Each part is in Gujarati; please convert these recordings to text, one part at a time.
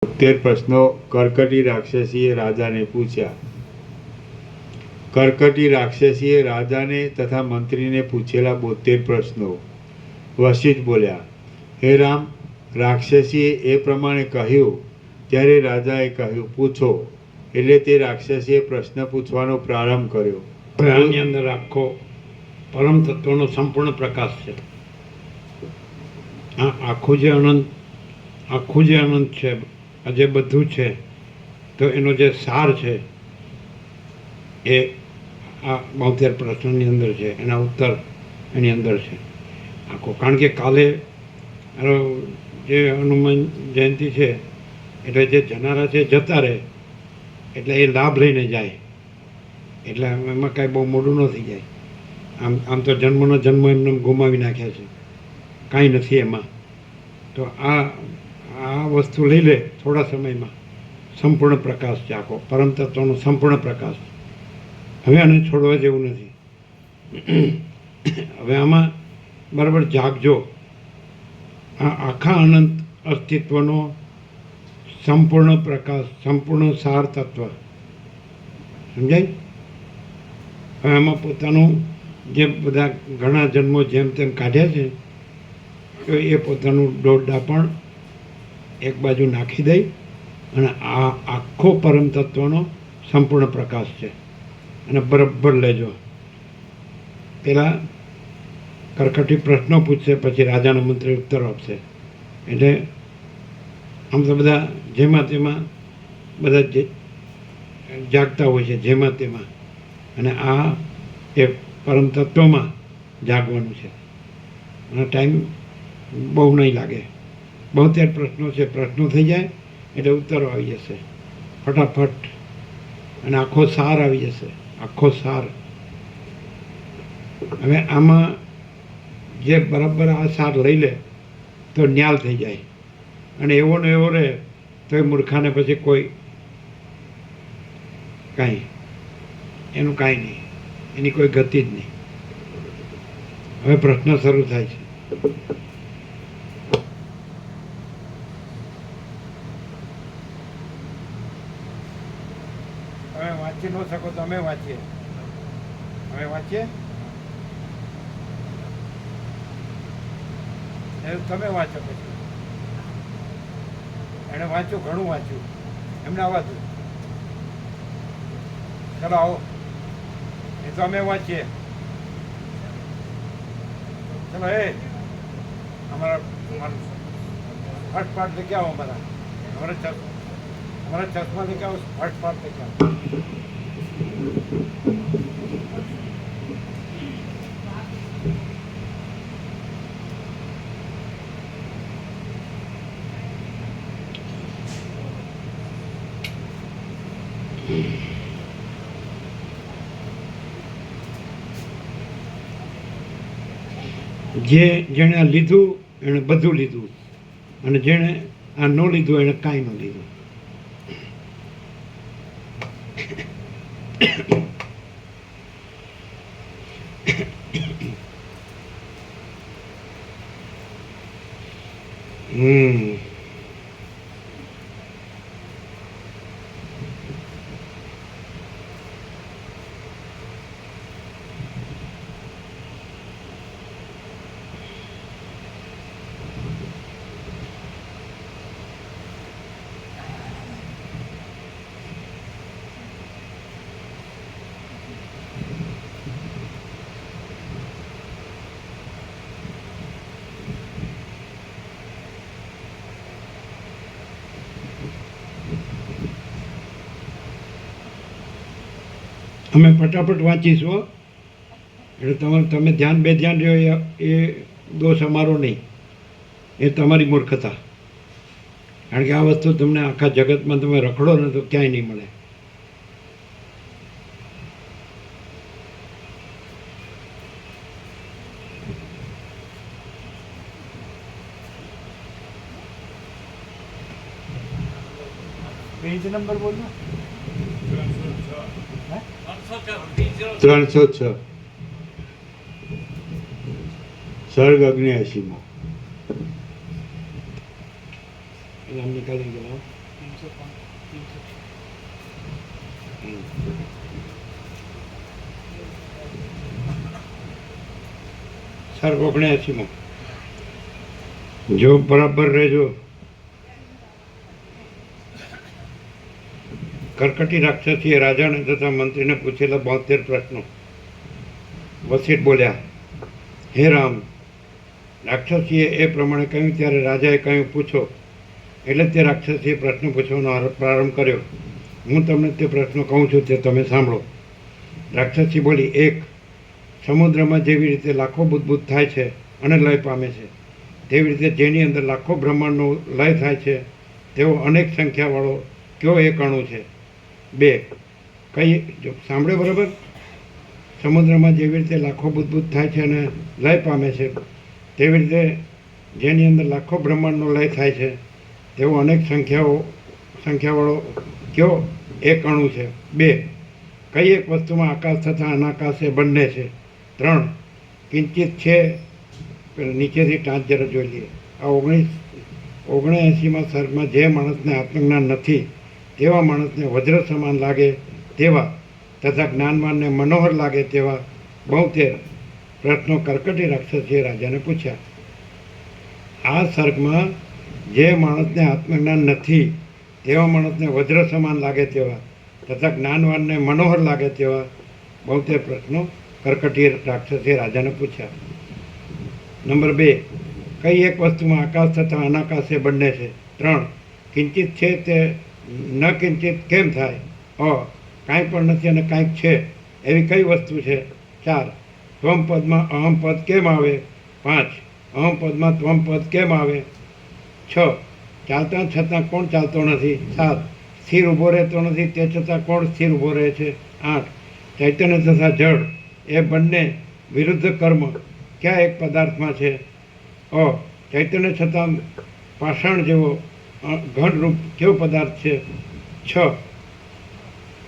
72 પ્રશ્નો કર્કટી રાક્ષસીએ રાજાને પૂછ્યા. કર્કટી રાક્ષસીએ રાજાને તથા મંત્રીને પૂછેલા 72 પ્રશ્નો. વશિષ્ઠ બોલ્યા, હે રામ, રાક્ષસીએ એ પ્રમાણે કહ્યું ત્યારે રાજાએ કહ્યું, પૂછો. એટલે તે રાક્ષસીએ પ્રશ્ન પૂછવાનો પ્રારંભ કર્યો. આની અંદર આખો પરમ તત્વનો સંપૂર્ણ પ્રકાશ છે. આખું જે અનંત છે, આ જે બધું છે, તો એનો જે સાર છે એ આ 72 પ્રશ્નની અંદર છે, એના ઉત્તર એની અંદર છે આખો. કારણ કે કાલે જે હનુમાન જયંતિ છે એટલે જે જનારા છે જતા રહે, એટલે એ લાભ લઈને જાય, એટલે એમાં કાંઈ બહુ મોડું ન થઈ જાય. આમ તો જન્મનો જન્મ એમને ગુમાવી નાખ્યા છે, કાંઈ નથી એમાં. તો આ વસ્તુ લઈ લે થોડા સમયમાં, સંપૂર્ણ પ્રકાશ છે આખો, પરમ તત્વનો સંપૂર્ણ પ્રકાશ. હવે આને છોડવા જેવું નથી. હવે આમાં બરાબર જાગજો. આ આખા અનંત અસ્તિત્વનો સંપૂર્ણ પ્રકાશ, સંપૂર્ણ સાર તત્વ સમજાય. હવે આમાં પોતાનું જે બધા ઘણા જન્મો જેમ તેમ કાઢ્યા છે, તો એ પોતાનું દોરડા પણ એક બાજુ નાખી દઈ અને આ આખો પરમ તત્વનો સંપૂર્ણ પ્રકાશ છે અને બરાબર લેજો. પહેલાં કર્કટી પ્રશ્નો પૂછશે, પછી રાજાનો મંત્રી ઉત્તર આપશે. એટલે આમ તો બધા જેમાં તેમાં બધા જાગતા હોય છે, જેમાં તેમાં, અને આ એ પરમ તત્વમાં જાગવાનું છે. અને ટાઈમ બહુ નહીં લાગે. 72 પ્રશ્નો છે, પ્રશ્નો થઈ જાય એટલે ઉત્તરો આવી જશે ફટાફટ, અને આખો સાર આવી જશે, આખો સાર. હવે આમાં જે બરાબર આ સાર લઈ લે તો ન્યાલ થઈ જાય, અને એવો ને એવો રહે તો એ મૂર્ખાને પછી કોઈ કાંઈ એનું કાંઈ નહીં, એની કોઈ ગતિ જ નહીં. હવે પ્રશ્ન શરૂ થાય છે. તમે વાંચી ન શકો તો અમે વાંચીએ. અમે વાંચીએ, તમે વાંચો. પછી એણે વાંચ્યું, ઘણું વાંચ્યું, એમને આવવા દો. ચલો આવો, એ તો અમે વાંચીએ. ચલો અમારા ફર્સ્ટ પાર્ટ લેકે આવો. हमारा चश्मा लेके आओ, फट फट लेके आओ. જેણે આ લીધું એણે બધું લીધું, અને જેણે આ ન લીધું એણે કાંઈ ન લીધું. અમે ફટાફટ વાંચીશું, એટલે તમે ધ્યાન રહ્યો એ દોષ અમારો નહીં, એ તમારી મૂર્ખતા. કારણ કે આ વસ્તુ તમને આખા જગતમાં તમે રખડો ને તો ક્યાંય નહીં મળે. પેજ નંબર બોલો. 306 સર્ગ 79. નામ નિકાલી ગયો. સર 79 જો બરાબર રહેજો. કર્કટી રાક્ષસીએ રાજાને તથા મંત્રીને પૂછેલા 72 પ્રશ્નો. વસિષ્ઠ બોલ્યા, હે રામ, રાક્ષસીએ એ પ્રમાણે કહ્યું ત્યારે રાજાએ કહ્યું, પૂછો. એટલે તે રાક્ષસીએ પ્રશ્ન પૂછવાનો પ્રારંભ કર્યો. હું તમને તે પ્રશ્નો કહું છું તે તમે સાંભળો. રાક્ષસી બોલી, 1. સમુદ્રમાં જેવી રીતે લાખો બુદ્બુદ થાય છે અને લય પામે છે, તેવી રીતે જેની અંદર લાખો બ્રહ્માંડનો લય થાય છે તેવો અનેક સંખ્યાવાળો કયો એક અણુ છે? 2. કઈ જો સાંભળે બરાબર? સમુદ્રમાં જેવી રીતે લાખો બુદ્બુદ થાય છે અને લય પામે છે, તેવી રીતે જેની અંદર લાખો બ્રહ્માંડનો લય થાય છે તેવો અનેક સંખ્યાવાળો કયો એક અણુ છે? 2. કઈ એક વસ્તુમાં આકાશ તથા અનાકાશ એ બંને છે? 3. કિંચિત છે. નીચેથી ટાંચ જરા જોઈ લઈએ. આ 79માં સર્ગમાં જે માણસને આત્મજ્ઞાન નથી તેવા માણસને વજ્ર સમાન લાગે તેવા તથા જ્ઞાનવાનને મનોહર લાગે તેવા 72 પ્રશ્નો કર્કટી રાક્ષસીએ રાજાને પૂછ્યા. આ સર્ગમાં જે માણસને આત્મજ્ઞાન નથી તેવા માણસને વજ્ર સમાન લાગે તેવા તથા જ્ઞાનવાનને મનોહર લાગે તેવા 72 પ્રશ્નો કર્કટી રાક્ષસીએ રાજાને પૂછ્યા. નંબર 2. કઈ એક વસ્તુમાં આકાશ તથા અનાકાશ એ બંને છે? 3. કિંચિત છે તે ન કિંચિત કેમ થાય? કાંઈ પણ નથી અને કાંઈક છે એવી કઈ વસ્તુ છે? 4. ત્વમ પદમાં અહમ પદ કેમ આવે? 5. અહમ પદમાં ત્વમ પદ કેમ આવે? 6. ચાલતા છતાં કોણ ચાલતો નથી? 7. સ્થિર ઊભો રહેતો નથી તે છતાં કોણ સ્થિર ઊભો રહે છે? 8. ચૈતન્ય તથા જળ એ બંને વિરુદ્ધ કર્મ ક્યાં એક પદાર્થમાં છે? ચૈતન્ય છતાં પાષાણ જેવો ઘનરૂપ કેવો પદાર્થ છે? 6.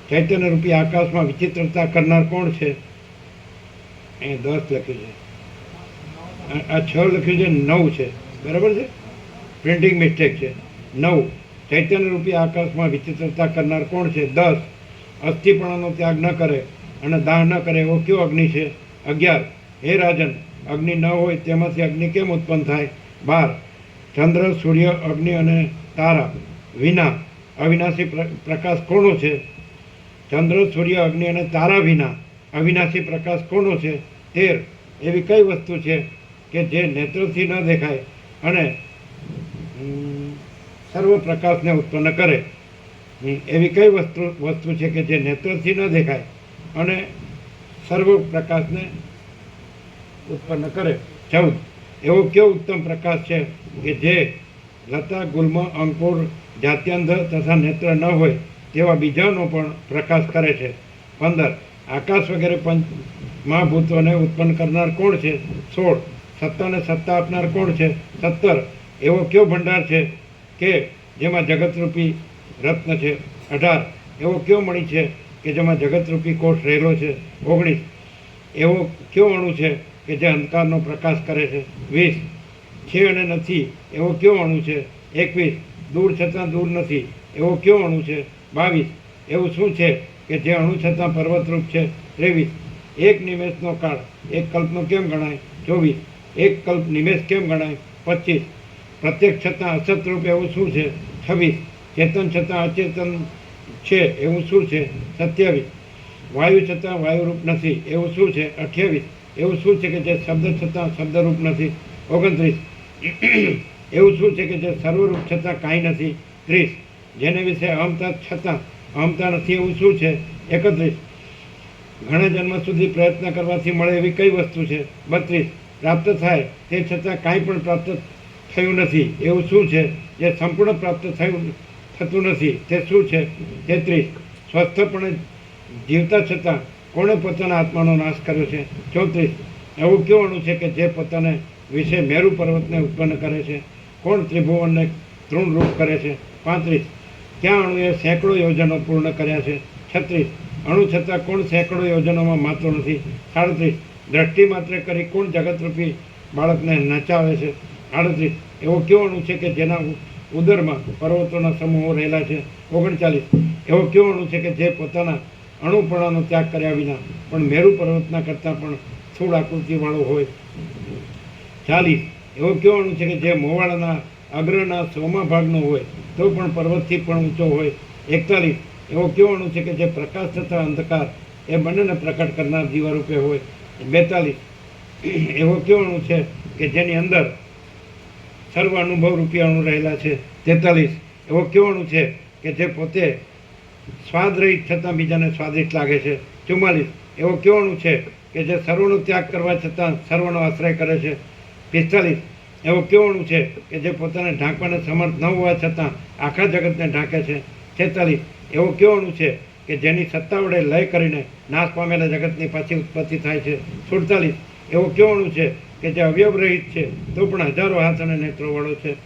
ચૈતન્ય રૂપી આકાશમાં વિચિત્રતા કરનાર કોણ છે? એ 10 લખ્યું છે. આ 6 લખ્યું છે, 9 છે. બરાબર છે? પ્રિન્ટિંગ મિસ્ટેક છે. 9. ચૈતન્ય રૂપી આકાશમાં વિચિત્રતા કરનાર કોણ છે? 10. અસ્થિપણાનો ત્યાગ ન કરે અને દાહ ન કરે એવો કયો અગ્નિ છે? 11. હે રાજન, અગ્નિ ન હોય તેમાંથી અગ્નિ કેમ ઉત્પન્ન થાય? 12. ચંદ્ર, સૂર્ય, અગ્નિ અને તારા વિના અવિનાશી પ્રકાશ કોનો છે? ચંદ્ર, સૂર્ય, અગ્નિ અને તારા વિના અવિનાશી પ્રકાશ કોનો છે? 13. એવી કઈ વસ્તુ છે કે જે નેત્રથી ન દેખાય અને સર્વ પ્રકાશને ઉત્પન્ન કરે? એવી કઈ વસ્તુ છે કે જે નેત્રથી ન દેખાય અને સર્વ પ્રકાશને ઉત્પન્ન કરે? 14. એવો કયો ઉત્તમ પ્રકાશ છે કે જે લતા, ગુલ્મ, અંકુર, જાત્યંધ તથા નેત્ર ન હોય તેવા બીજાનો પણ પ્રકાશ કરે છે? 15. આકાશ વગેરે પંચ મહાભૂતોને ઉત્પન્ન કરનાર કોણ છે? 16. સત્તાને સત્તા આપનાર કોણ છે? 17. એવો કયો ભંડાર છે કે જેમાં જગતરૂપી રત્ન છે? 18. એવો કયો મણિ છે કે જેમાં જગતરૂપી કોષ રહેલો છે? 19. એવો કયો અણુ છે કે જે અંધકારનો પ્રકાશ કરે છે? 20. છે અને નથી એવો કયો અણુ છે? 21. દૂર છતાં દૂર નથી એવો કયો અણુ છે? 22. એવું શું છે કે જે અણુ છતાં પર્વતરૂપ છે? 23. એક નિમેષનો કાળ એક કલ્પનો કેમ ગણાય? 24. એક કલ્પ નિમેષ કેમ ગણાય? 25. પ્રત્યેક છતાં અસતરૂપ એવું શું છે? 26. ચેતન છતાં અચેતન છે એવું શું છે? 27. વાયુ છતાં વાયુરૂપ નથી એવું શું છે? 28. એવું શું છે કે જે શબ્દ છતાં શબ્દરૂપ નથી? 29. એવું શું છે કે જે સર્વરૂપ છતાં કાંઈ નથી? 30. જેને વિશે અહમતા છતાં અહમતા નથી એવું શું છે? 31. ઘણા જન્મ સુધી પ્રયત્ન કરવાથી મળે એવી કઈ વસ્તુ છે? 32. પ્રાપ્ત થાય તે છતાં કાંઈ પણ પ્રાપ્ત થયું નથી એવું શું છે? જે સંપૂર્ણ પ્રાપ્ત થતું નથી તે શું છે? 33. સ્વસ્થપણે જીવતા છતાં કોણે પોતાના આત્માનો નાશ કર્યો છે? 34. એવું કયો અણુ છે કે જે પોતાને વિશે મેરુ પર્વતને ઉત્પન્ન કરે છે? કોણ ત્રિભુવનને તૃણરૂપ કરે છે? 35. ક્યાં અણુએ સેંકડો યોજનો પૂર્ણ કર્યા છે? 36. અણુ છતાં કોણ સેંકડો યોજનોમાં માત્ર નથી? 37. દ્રષ્ટિ માત્ર કરી કોણ જગતરૂપી બાળકને નચાવે છે? 38. એવો કયો અણુ છે કે જેના ઉદરમાં પર્વતોના સમૂહો રહેલા છે. 39 એવો કયો અણુ છે કે જે પોતાના અણુપણાનો ત્યાગ કર્યા વિના પણ મેરુ પર્વતના કરતાં પણ સ્થૂળ આકૃતિવાળો હોય. 40 એવો કયો અણુ છે કે જે મોવાળાના અગ્રના 100મા ભાગનો હોય તો પણ પર્વતથી પણ ઊંચો હોય. 41 એવો કયો અણુ છે કે જે પ્રકાશ તથા અંધકાર એ બંનેને પ્રકટ કરનાર જીવારૂપે હોય. 42 એવો કયો અણુ છે કે જેની અંદર સર્વ અનુભવ રૂપી અણુ રહેલા છે. 43 એવો કયો અણુ છે કે જે પોતે સ્વાદ રહિત છતાં બીજાને સ્વાદિષ્ટ લાગે છે. 44 એવો કયો અણુ છે કે જે સર્વનો ત્યાગ કરવા છતાં સર્વનો આશ્રય કરે છે. 45 એવો કયો અણુ છે કે જે પોતાને ઢાંકવાને સમર્થ ન હોવા છતાં આખા જગતને ઢાંકે છે. 46 એવો કયો અણુ છે કે જેની સત્તા વડે લય કરીને નાશ પામેલા જગતની પાછી ઉત્પત્તિ થાય છે. 47 એવો કયો અણુ છે કે જે અવયવ રહિત છે તો પણ હજારો હાથ અને નેત્રોવાળો છે.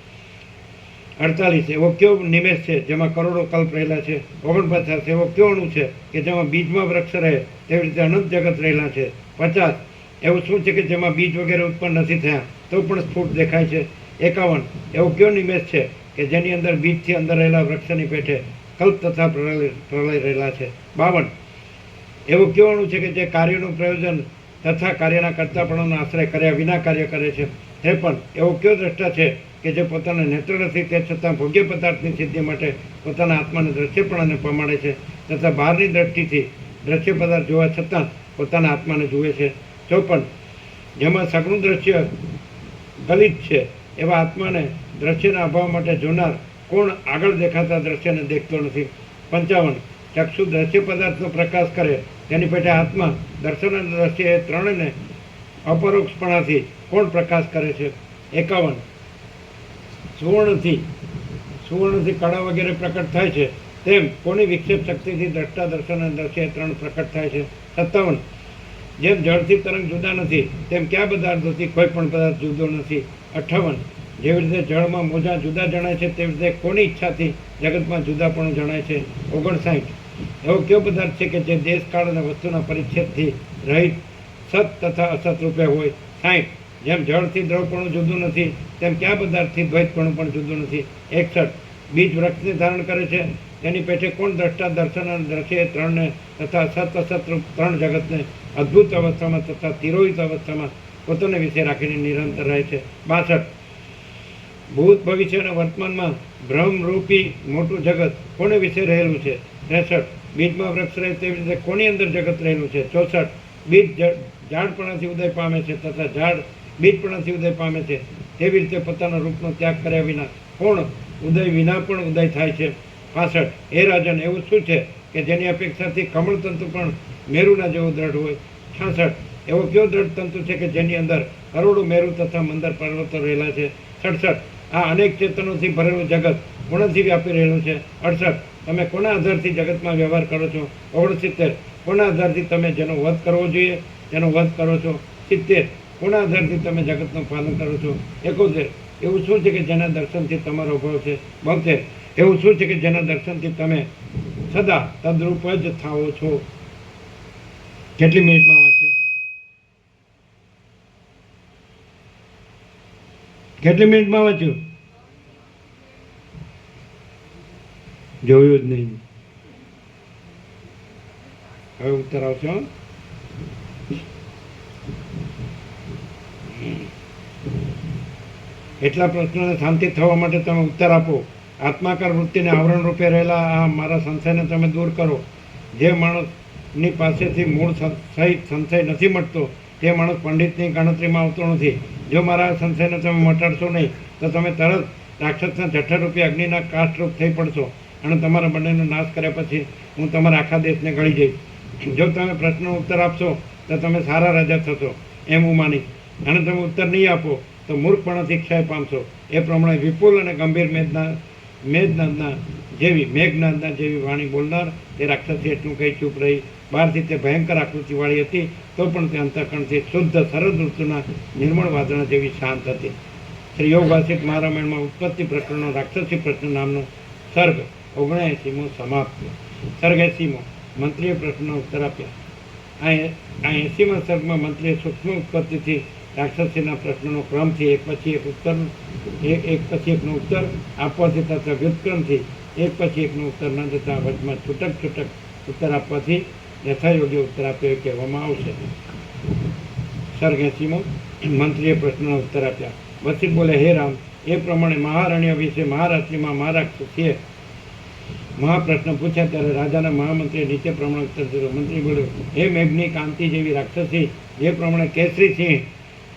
48 એવો કયો નિમેષ છે જેમાં કરોડો કલ્પ રહેલા છે. 49 એવો કયો અણુ છે કે જેમાં બીજમાં વૃક્ષ રહે તેવી રીતે અનંત જગત રહેલા છે. 50 એવું શું છે કે જેમાં બીજ વગેરે ઉત્પન્ન નથી થયા તો પણ સ્ફુટ દેખાય છે. 51 એવો કયો નિમેષ છે કે જેની અંદર બીજથી અંદર રહેલા વૃક્ષની પેઠે કલ્પ તથા પ્રલય રહેલા છે. 52 એવો કયો અણુ છે કે જે કાર્યનું પ્રયોજન તથા કાર્યના કર્તાપણાનો આશ્રય કર્યા વિના કાર્ય કરે છે. 53 એવો કયો દ્રષ્ટા છે કે જે પોતાના નેત્ર નથી તે છતાં ભોગ્ય પદાર્થની સિદ્ધિ માટે પોતાના આત્માને દ્રશ્યપણાને પમાડે છે તથા બહારની દ્રષ્ટિથી દ્રશ્ય પદાર્થ જોવા છતાં પોતાના આત્માને જુએ છે. 54 જેમાં સગુણ દ્રશ્ય ગલિત છે એવા આત્માને દ્રશ્યના અભાવ માટે જોનાર કોણ આગળ દેખાતા દ્રશ્યને દેખતો નથી. 55 ચક્ષુ દ્રશ્ય પદાર્થનો પ્રકાશ કરે તેની પેટે આત્મા દર્શન અને દ્રશ્ય એ ત્રણેયને અપરોક્ષપણાથી કોણ પ્રકાશ કરે છે. 51 સુવર્ણથી કળા વગેરે પ્રકટ થાય છે તેમ કોની વિક્ષેપ શક્તિથી દ્રષ્ટા દર્શન અને દ્રશ્ય એ ત્રણ પ્રકટ થાય છે. 57 જેમ જળથી તરંગ જુદા નથી તેમ કયા પદાર્થોથી કોઈ પણ પદાર્થ જુદો નથી. 58 જેવી રીતે જળમાં મોજા જુદા જણાય છે તેવી રીતે કોની ઈચ્છાથી જગતમાં જુદાપણું જણાય છે. 59 એવો કયો પદાર્થ છે કે જે દેશકાળ અને વસ્તુના પરિચ્છેદથી રહિત સત તથા અસત રૂપે હોય. 60 જેમ જળથી દ્રવપણું જુદું નથી તેમ કયા પદાર્થથી દ્વૈતપણું પણ જુદું નથી. 61 બીજ વૃક્ષને ધારણ કરે છે તેની પેઠે કોણ દ્રષ્ટા દર્શન અને દ્રશ્ય એ ત્રણને તથા સત અસત રૂપ ત્રણ જગતને અદ્ભુત અવસ્થામાં તથા તિરોહિત અવસ્થામાં પોતાને વિશે રાખીને નિરંતર રહે છે. 62 ભૂત ભવિષ્ય અને વર્તમાનમાં બ્રહ્મરૂપી મોટું જગત કોને વિશે રહેલું છે. 63 બીજમાં વૃક્ષ રહે તેવી રીતે કોની અંદર જગત રહેલું છે. 64 બીજ ઝાડપણાથી ઉદય પામે છે તથા ઝાડ બીજપણાથી ઉદય પામે છે તેવી રીતે પોતાના રૂપનો ત્યાગ કર્યા વિના કોણ ઉદય વિના પણ ઉદય થાય છે. 65 એ રાજન એવું શું છે કે જેની અપેક્ષાથી કમળતંતુ પણ મેરુના જેવો દ્રઢ હોય. 66 એવો કયો દ્રઢ તંતુ છે કે જેની અંદર કરોડો મેરુ તથા મંદર પર્વતો રહેલા છે. 67 આ અનેક ચેતનોથી ભરેલું જગત કોનાથી વ્યાપી રહેલું છે. 68 તમે કોના આધારથી જગતમાં વ્યવહાર કરો છો. 69 કોના આધારથી તમે જેનો વધ કરવો જોઈએ તેનો વધ કરો છો. 70 કોના આધારથી તમે જગતનું પાલન કરો છો. 71 એવું શું છે કે જેના દર્શનથી તમારો અભાવ છે. 72 એવું શું છે કે જેના દર્શનથી તમે સદા તદ્રૂપ જ થાઓ છો. કેટલી મિનિટમાં વાંચ્યું? કેટલી મિનિટમાં વાંચ્યું? જોયું જ નહીં. હવે ઉત્તર આવશો. એટલા પ્રશ્નોને શાંતિ થવા માટે તમે ઉત્તર આપો. આત્માકાર વૃત્તિને આવરણ રૂપે રહેલા આ મારા સંશયને તમે દૂર કરો. જે માણસની પાસેથી મૂળ સહિત સંશય નથી મટતો તે માણસ પંડિતની ગણતરીમાં આવતો નથી. જો મારા સંશયને તમે મટાડશો નહીં તો તમે તરત રાક્ષસના જઠ્ઠા રૂપી અગ્નિના કાષ્ઠરૂપ થઈ પડશો અને તમારા બંનેનો નાશ કર્યા પછી હું તમારા આખા દેશને ગળી જઈશ. જો તમે પ્રશ્નનો ઉત્તર આપશો તો તમે સારા રાજા થશો એમ હું માનીશ, અને તમે ઉત્તર નહીં આપો તો મૂર્ખપણાથી ક્ષય પામશો. એ પ્રમાણે વિપુલ અને ગંભીર મેઘનાદના જેવી વાણી બોલનાર તે રાક્ષસી એટલું કહી ચૂપ રહી. બહારથી તે ભયંકર આકૃતિવાળી હતી તો પણ તે અંતઃકરણથી શુદ્ધ શરદ ઋતુના નિર્મળ વાદળા જેવી શાંત હતી. શ્રી યોગવાસિત મહારામાયણમાં ઉત્પત્તિ પ્રકરણનો રાક્ષસી પ્રશ્ન નામનો સર્ગ 79મો સમાપ્ત. સર્ગ 80મો મંત્રીએ પ્રશ્નનો ઉત્તર આપ્યા. આ 80મા સર્ગમાં મંત્રીએ સૂક્ષ્મ ઉત્પત્તિથી રાક્ષસીના પ્રશ્નનો ક્રમથી એક પછી એક ઉત્તર એક પછી એકનો ઉત્તર આપવાથી તથા વ્યુત્ક્રમથી એક પછી એકનો ઉત્તર ન થતા વચમાં છૂટક ઉત્તર આપવાથી યથાયોગ્ય ઉત્તર આપ્યો એ કહેવામાં આવશે. સર્ગ 80મો મંત્રીએ પ્રશ્નના ઉત્તર આપ્યા. વસિષ્ઠ બોલે, હે રામ, એ પ્રમાણે મહારણ્ય વિશે મહારાત્રિમાં મહારાક્ષસીએ મહાપ્રશ્ન પૂછ્યા ત્યારે રાજાના મહામંત્રીએ નીચે પ્રમાણે ઉત્તર દીધો. મંત્રી બોલ્યો, હે મેઘની કાંતિ જેવી રાક્ષસી, જે પ્રમાણે કેસરી સિંહ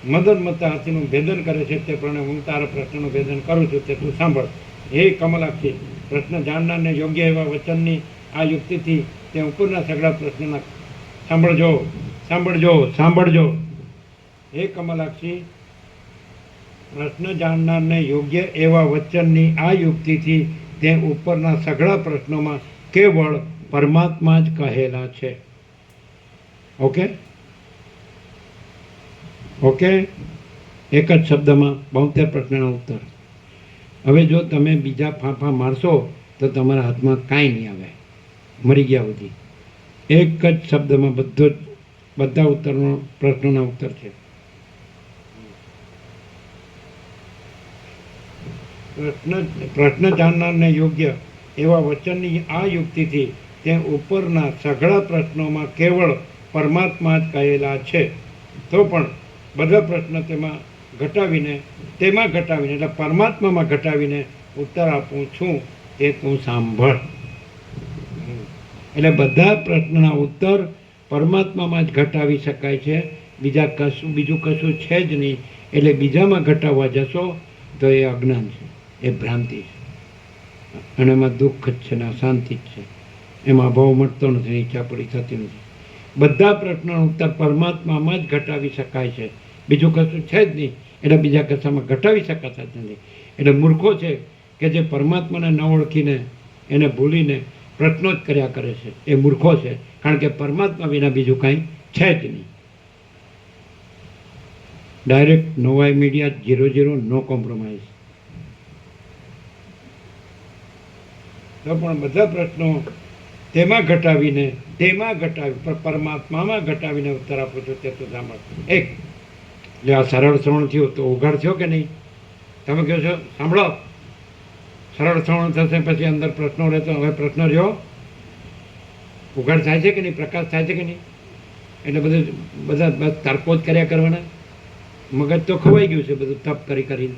મદન મત્તા હાથીનું ભેદન કરે છે તે પ્રમાણે હું તારા પ્રશ્નનું ભેદન કરું છું, તે તું સાંભળ. હે કમલાક્ષી, પ્રશ્ન જાણનારને યોગ્ય એવા વચનની આ યુક્તિથી તે ઉપરના સગળા પ્રશ્નના સાંભળજો. હે કમલાક્ષી, પ્રશ્ન જાણનારને યોગ્ય એવા વચનની આ યુક્તિથી તે ઉપરના સઘળા પ્રશ્નોમાં કેવળ પરમાત્મા જ કહેલા છે. ઓકે, એક જ શબ્દમાં 72 પ્રશ્નના ઉત્તર. હવે જો તમે બીજા ફાંફા મારશો તો તમારા હાથમાં કાંઈ નહીં આવે, મરી ગયા સુધી. એક જ શબ્દમાં બધા ઉત્તરનો પ્રશ્નોના ઉત્તર છે. પ્રશ્ન જાણનારને યોગ્ય એવા વચનની આ યુક્તિથી તે ઉપરના સઘળા પ્રશ્નોમાં કેવળ પરમાત્મા જ કહેલા છે. તો પણ બધા પ્રશ્ન તેમાં ઘટાવીને એટલે પરમાત્મામાં ઘટાવીને ઉત્તર આપું છું, તે તું સાંભળ. એટલે બધા પ્રશ્નના ઉત્તર પરમાત્મામાં જ ઘટાવી શકાય છે, બીજું કશું છે જ નહીં. એટલે બીજામાં ઘટાવવા જશો તો એ અજ્ઞાન છે, એ ભ્રાંતિ છે, અને એમાં દુઃખ જ છે ને અશાંતિ જ છે. એમાં અભાવ મળતો નથી, ઈચ્છા પડી થતી નથી. બધા પ્રશ્નનો ઉત્તર પરમાત્મામાં જ ઘટાવી શકાય છે, બીજું કશું છે જ નહીં. એટલે બીજા કશામાં ઘટાવી શકાતા જ નથી. એટલે મૂર્ખો છે કે જે પરમાત્માને ન ઓળખીને એને ભૂલીને પ્રશ્નો જ કર્યા કરે છે, એ મૂર્ખો છે. કારણ કે પરમાત્મા વિના બીજું કાંઈ છે જ નહીં. ડાયરેક્ટ નોવાઈ મીડિયા 00 નો કોમ્પ્રોમાઇઝ. તો પણ બધા પ્રશ્નો તેમાં ઘટાવી પરમાત્મામાં ઘટાવીને ઉત્તર આપું છું, તે તો સાંભળ. એક એટલે આ સરળ શ્રવણ થયું તો ઉઘાડ થયો કે નહીં? તમે કહો છો સાંભળો, સરળ શ્રવણ થશે પછી અંદર પ્રશ્નો રહેતો. હવે પ્રશ્ન રહ્યો, ઉઘાડ થાય છે કે નહીં? પ્રકાશ થાય છે કે નહીં? એટલે બધા બસ તર્કો જ કર્યા કરવાના. મગજ તો ખવાઈ ગયું છે બધું તપ કરીને.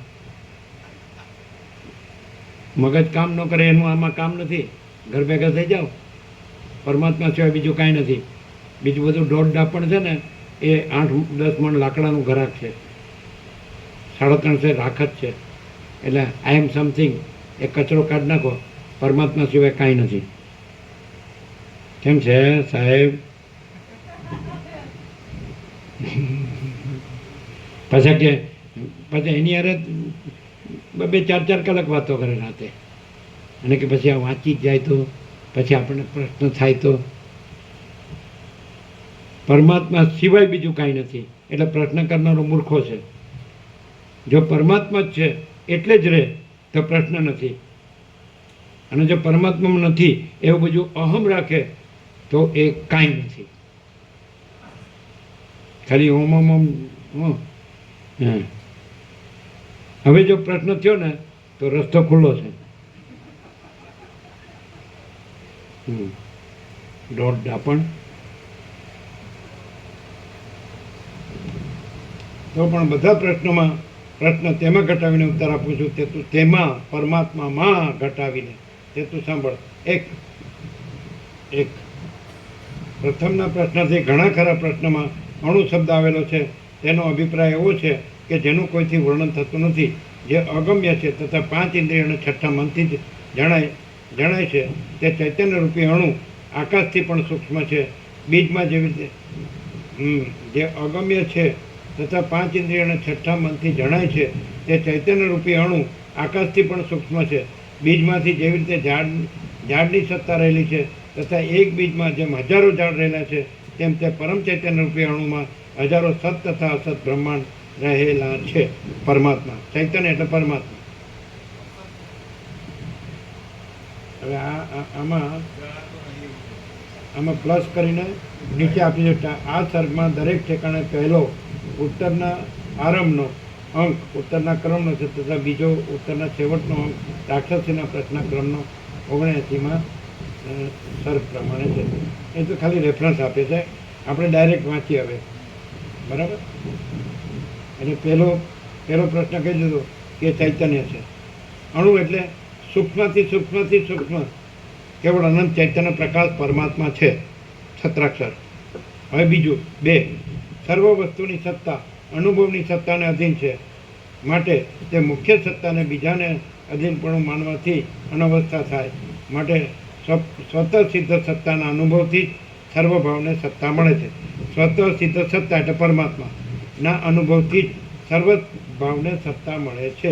મગજ કામ ન કરે એનું આમાં કામ નથી. ઘર ભેગા થઈ જાઓ, પરમાત્મા સિવાય બીજું કાંઈ નથી. બીજું બધું દોઢ ડાપણ છે ને, એ 8-10 મણ લાકડાનું ઘરાક છે, 3.5 રાખ જ છે. એટલે આઈ એમ સમથિંગ, એ કચરો કાઢી નાખો, પરમાત્મા સિવાય કાંઈ નથી. કેમ છે સાહેબ? પછી એની હારે 2-4 કલાક વાતો કરે રાતે, અને કે પછી આ વાંચી જ જાય તો પછી આપણને પ્રશ્ન થાય તો. પરમાત્મા સિવાય બીજું કાંઈ નથી. એટલે પ્રશ્ન કરનારો મૂર્ખો છે. જો પરમાત્મા જ છે એટલે જ રહે તો પ્રશ્ન નથી. અને જો પરમાત્મામાં નથી એવું બધું અહમ રાખે તો એ કાંઈ નથી. ખાલી ઓમ. હવે જો પ્રશ્ન થયો ને તો રસ્તો ખુલ્લો છે. દોઢ ડાપણ તો પણ બધા પ્રશ્ન તેમાં ઘટાવીને ઉત્તર આપું છું, તે તું તેમાં પરમાત્મામાં ઘટાવીને તે તું સાંભળ. એક પ્રથમના પ્રશ્નથી ઘણા ખરા પ્રશ્નમાં અણુ શબ્દ આવેલો છે. તેનો અભિપ્રાય એવો છે કે જેનું કોઈથી વર્ણન થતું નથી, જે અગમ્ય છે તથા 5 ઇન્દ્રિય અને 6ઠ્ઠા મનથી જ જણાય છે. તે ચૈતન્યરૂપી અણુ આકાશથી પણ સૂક્ષ્મ છે. બીજમાં જેવી રીતે જે અગમ્ય છે તથા 5 ઇન્દ્રિય અને 6ઠ્ઠા મનથી જણાય છે, તે ચૈતન્યરૂપી અણુ આકાશથી પણ સૂક્ષ્મ છે. બીજમાંથી જેવી રીતે ઝાડની સત્તા રહેલી છે તથા એક બીજમાં જેમ હજારો ઝાડ રહેલા છે, તેમ તે પરમ ચૈતન્યરૂપી અણુમાં હજારો સત તથા અસત બ્રહ્માંડ રહેલા છે. પરમાત્મા ચૈતન્ય એટલે પરમાત્મા. હવે આમાં પ્લસ કરીને નીચે આપી દો. આ સર્ગમાં દરેક ઠેકાણે પહેલો ઉત્તરના આરંભનો અંક ઉત્તરના ક્રમનો છે તથા બીજો ઉત્તરના છેવટનો અંક રાક્ષસીના પ્રશ્નક્રમનો 79માં સર્વ પ્રમાણે છે. એ તો ખાલી રેફરન્સ આપે છે, આપણે ડાયરેક્ટ વાંચીએ હવે. બરાબર. એટલે પહેલો પ્રશ્ન કહી દીધો કે ચૈતન્ય છે. અણુ એટલે સૂક્ષ્મથી સૂક્ષ્મ કેવળ અનંત ચૈતન્ય પ્રકાશ પરમાત્મા છે, છત્રાક્ષર. હવે બીજું 2, સર્વ વસ્તુની સત્તા અનુભવની સત્તાને અધીન છે, માટે તે મુખ્ય સત્તાને બીજાને અધીનપણું માનવાથી અનવસ્થા થાય. માટે સ્વતઃ સિદ્ધ સત્તાના અનુભવથી જ સર્વભાવને સત્તા મળે છે. સ્વતઃ સિદ્ધ સત્તા એટલે પરમાત્માના અનુભવથી જ સર્વભાવને સત્તા મળે છે.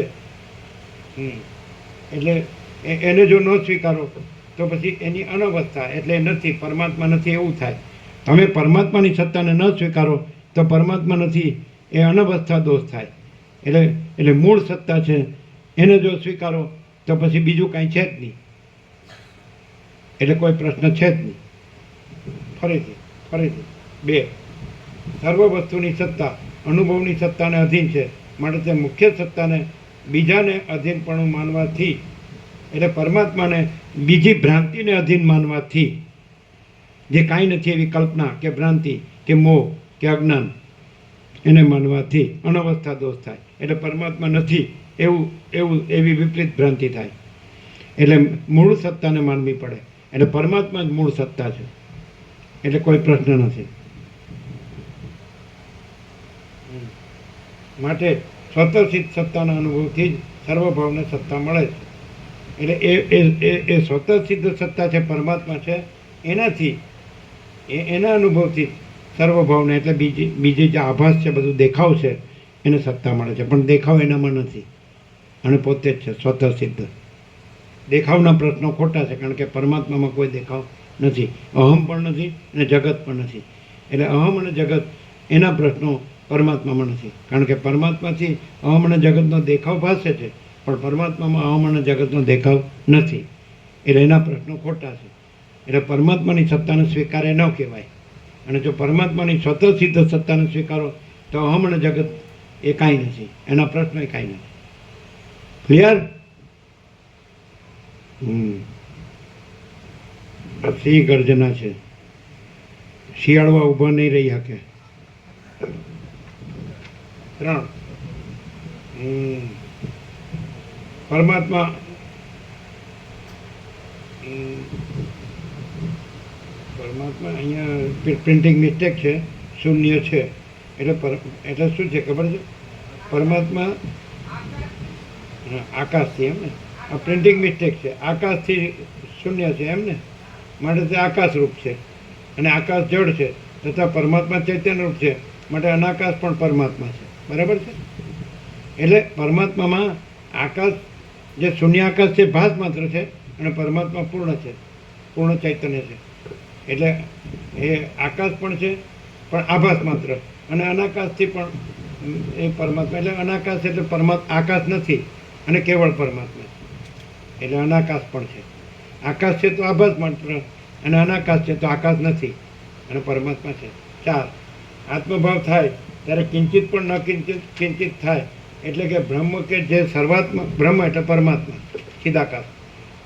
એટલે એને જો ન સ્વીકારો તો પછી એની અનવસ્થા, એટલે નથી, પરમાત્મા નથી એવું થાય. તમે પરમાત્માની સત્તાને ન સ્વીકારો તો પરમાત્મા નથી, એ અનવસ્થા દોષ થાય. એટલે મૂળ સત્તા છે એને જો સ્વીકારો તો પછી બીજું કાંઈ છે જ નહીં, એટલે કોઈ પ્રશ્ન છે જ નહીં. ફરીથી 2, સર્વ વસ્તુની સત્તા અનુભવની સત્તાને અધીન છે, માટે તે મુખ્ય સત્તાને બીજાને અધીનપણું માનવાથી, એટલે પરમાત્માને બીજી ભ્રાંતિને અધીન માનવાથી, જે કાંઈ નથી એવી કલ્પના કે ભ્રાંતિ કે મોહ કે અજ્ઞાન, એને માનવાથી અનવસ્થા દોષ થાય. એટલે પરમાત્મા નથી એવી વિપરીત ભ્રાંતિ થાય. એટલે મૂળ સત્તાને માનવી પડે. એટલે પરમાત્મા જ મૂળ સત્તા છે, એટલે કોઈ પ્રશ્ન નથી. માટે સ્વતઃસિદ્ધ સત્તાના અનુભવથી જ સર્વભાવને સત્તા મળે છે. એટલે એ સ્વતઃસિદ્ધ સત્તા છે, પરમાત્મા છે, એનાથી એના અનુભવથી સર્વભાવને, એટલે બીજી જે આભાસ છે, બધું દેખાવ છે, એને સત્તા મળે છે. પણ દેખાવ એનામાં નથી અને પોતે જ છે સ્વતઃસિદ્ધ. દેખાવના પ્રશ્નો ખોટા છે, કારણ કે પરમાત્મામાં કોઈ દેખાવ નથી, અહમ પણ નથી અને જગત પણ નથી. એટલે અહમ અને જગત એના પ્રશ્નો પરમાત્મામાં નથી, કારણ કે પરમાત્માથી અહમ અને જગતનો દેખાવ ભાસે છે, પણ પરમાત્મામાં અહમ અને જગતનો દેખાવ નથી. એટલે એના પ્રશ્નો ખોટા છે. એટલે પરમાત્માની સત્તાને સ્વીકારે ન કહેવાય. અને જો પરમાત્માની સ્વતઃસિદ્ધ સત્તાને સ્વીકારો તો અહમ અને જગત એ કાંઈ નથી, એના પ્રશ્નો એ કાંઈ નથી. ક્લિયર? સિંહ ગર્જના છે, શિયાળવા ઊભા નહીં રહી શકે. 3, પરમાત્મા અહીંયા પ્રિન્ટિંગ મિસ્ટેક છે, શૂન્ય છે. એટલે શું છે ખબર છે? પરમાત્મા આકાશથી, એમ ને? આ પ્રિન્ટિંગ મિસ્ટેક છે. આકાશથી શૂન્ય છે, એમ ને? માટે તે આકાશરૂપ છે, અને આકાશ જળ છે, તથા પરમાત્મા ચૈતન્યરૂપ છે, માટે અનાકાશ પણ પરમાત્મા છે. બરાબર છે? એટલે પરમાત્મામાં આકાશ, જે શૂન્ય આકાશ છે, ભાસ માત્ર છે, અને પરમાત્મા પૂર્ણ છે, પૂર્ણ ચૈતન્ય છે. એટલે એ આકાશ પણ છે, પણ આભાસ માત્ર, અને અનાકાશથી પણ એ પરમાત્મા. એટલે અનાકાશ એટલે આકાશ નથી અને કેવળ પરમાત્મા, એટલે અનાકાશ પણ છે. આકાશ છે તો આભાસ માત્ર, અને અનાકાશ છે તો આકાશ નથી અને પરમાત્મા છે. 4, આત્મભાવ થાય ત્યારે કિંચિત પણ ન કિંચિત થાય. એટલે કે બ્રહ્મ કે જે સર્વાત્મા, બ્રહ્મ એટલે પરમાત્મા, ચિદાકાશ.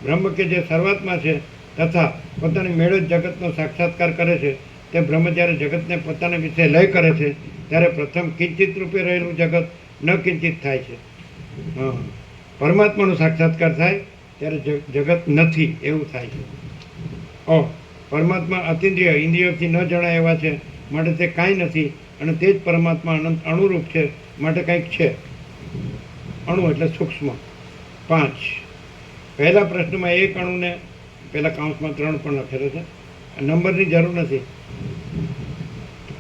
બ્રહ્મ કે જે સર્વાત્મા છે તથા પોતાની મેળે જ જગતનો સાક્ષાત્કાર કરે છે, તે બ્રહ્મ જ્યારે જગતને પોતાના વિશે લય કરે છે ત્યારે પ્રથમ કિંચિત રૂપે રહેલું જગત ન કિંચિત થાય છે. પરમાત્માનો સાક્ષાત્કાર થાય ત્યારે જગત નથી એવું થાય છે. પરમાત્મા અતિન્દ્રિય, ઇન્દ્રિયોથી ન જણાય એવા છે, માટે તે કાંઈ નથી, અને તે જ પરમાત્મા અનંત અણુરૂપ છે, માટે કંઈક છે. અણુ એટલે સૂક્ષ્મ. 5, પહેલા પ્રશ્નમાં એક અણુને, પહેલા કાઉન્સમાં 3 પણ લખેલો છે, નંબરની જરૂર નથી.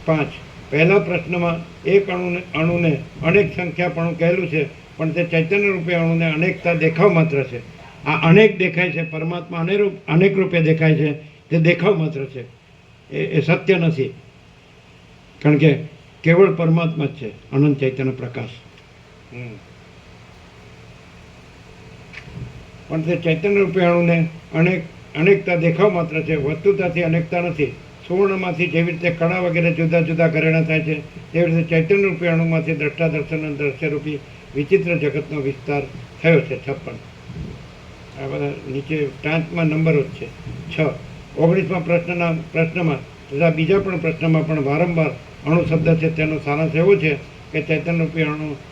5, પહેલા પ્રશ્નમાં એક અણુને અનેક સંખ્યાપણું કહેલું છે, પણ તે ચૈતન્ય રૂપે અણુને અનેકતા દેખાવ માત્ર છે. આ અનેક દેખાય છે, પરમાત્મા અનેક રૂપે દેખાય છે, તે દેખાવ માત્ર છે, એ સત્ય નથી. કારણ કે કેવળ પરમાત્મા જ છે, અનંત ચૈતન્ય પ્રકાશ. પણ તે ચૈતન્ય રૂપે અણુને અનેકતા દેખાવ માત્ર છે, વસ્તુતાથી અનેકતા નથી. સુવર્ણમાંથી જેવી રીતે કણા વગેરે જુદા જુદા ઘરેણા થાય છે તેવી રીતે ચૈતન્યરૂપી અણુમાંથી દ્રષ્ટા દર્શન અને દ્રશ્યરૂપી વિચિત્ર જગતનો વિસ્તાર થયો છે 56. આ બધા નીચે ટાંચમાં નંબરો જ છે 6. 19મા પ્રશ્નમાં તથા બીજા પણ પ્રશ્નમાં પણ વારંવાર અણુ શબ્દ છે તેનો સારાંશ એવો છે કે ચૈતન્યરૂપી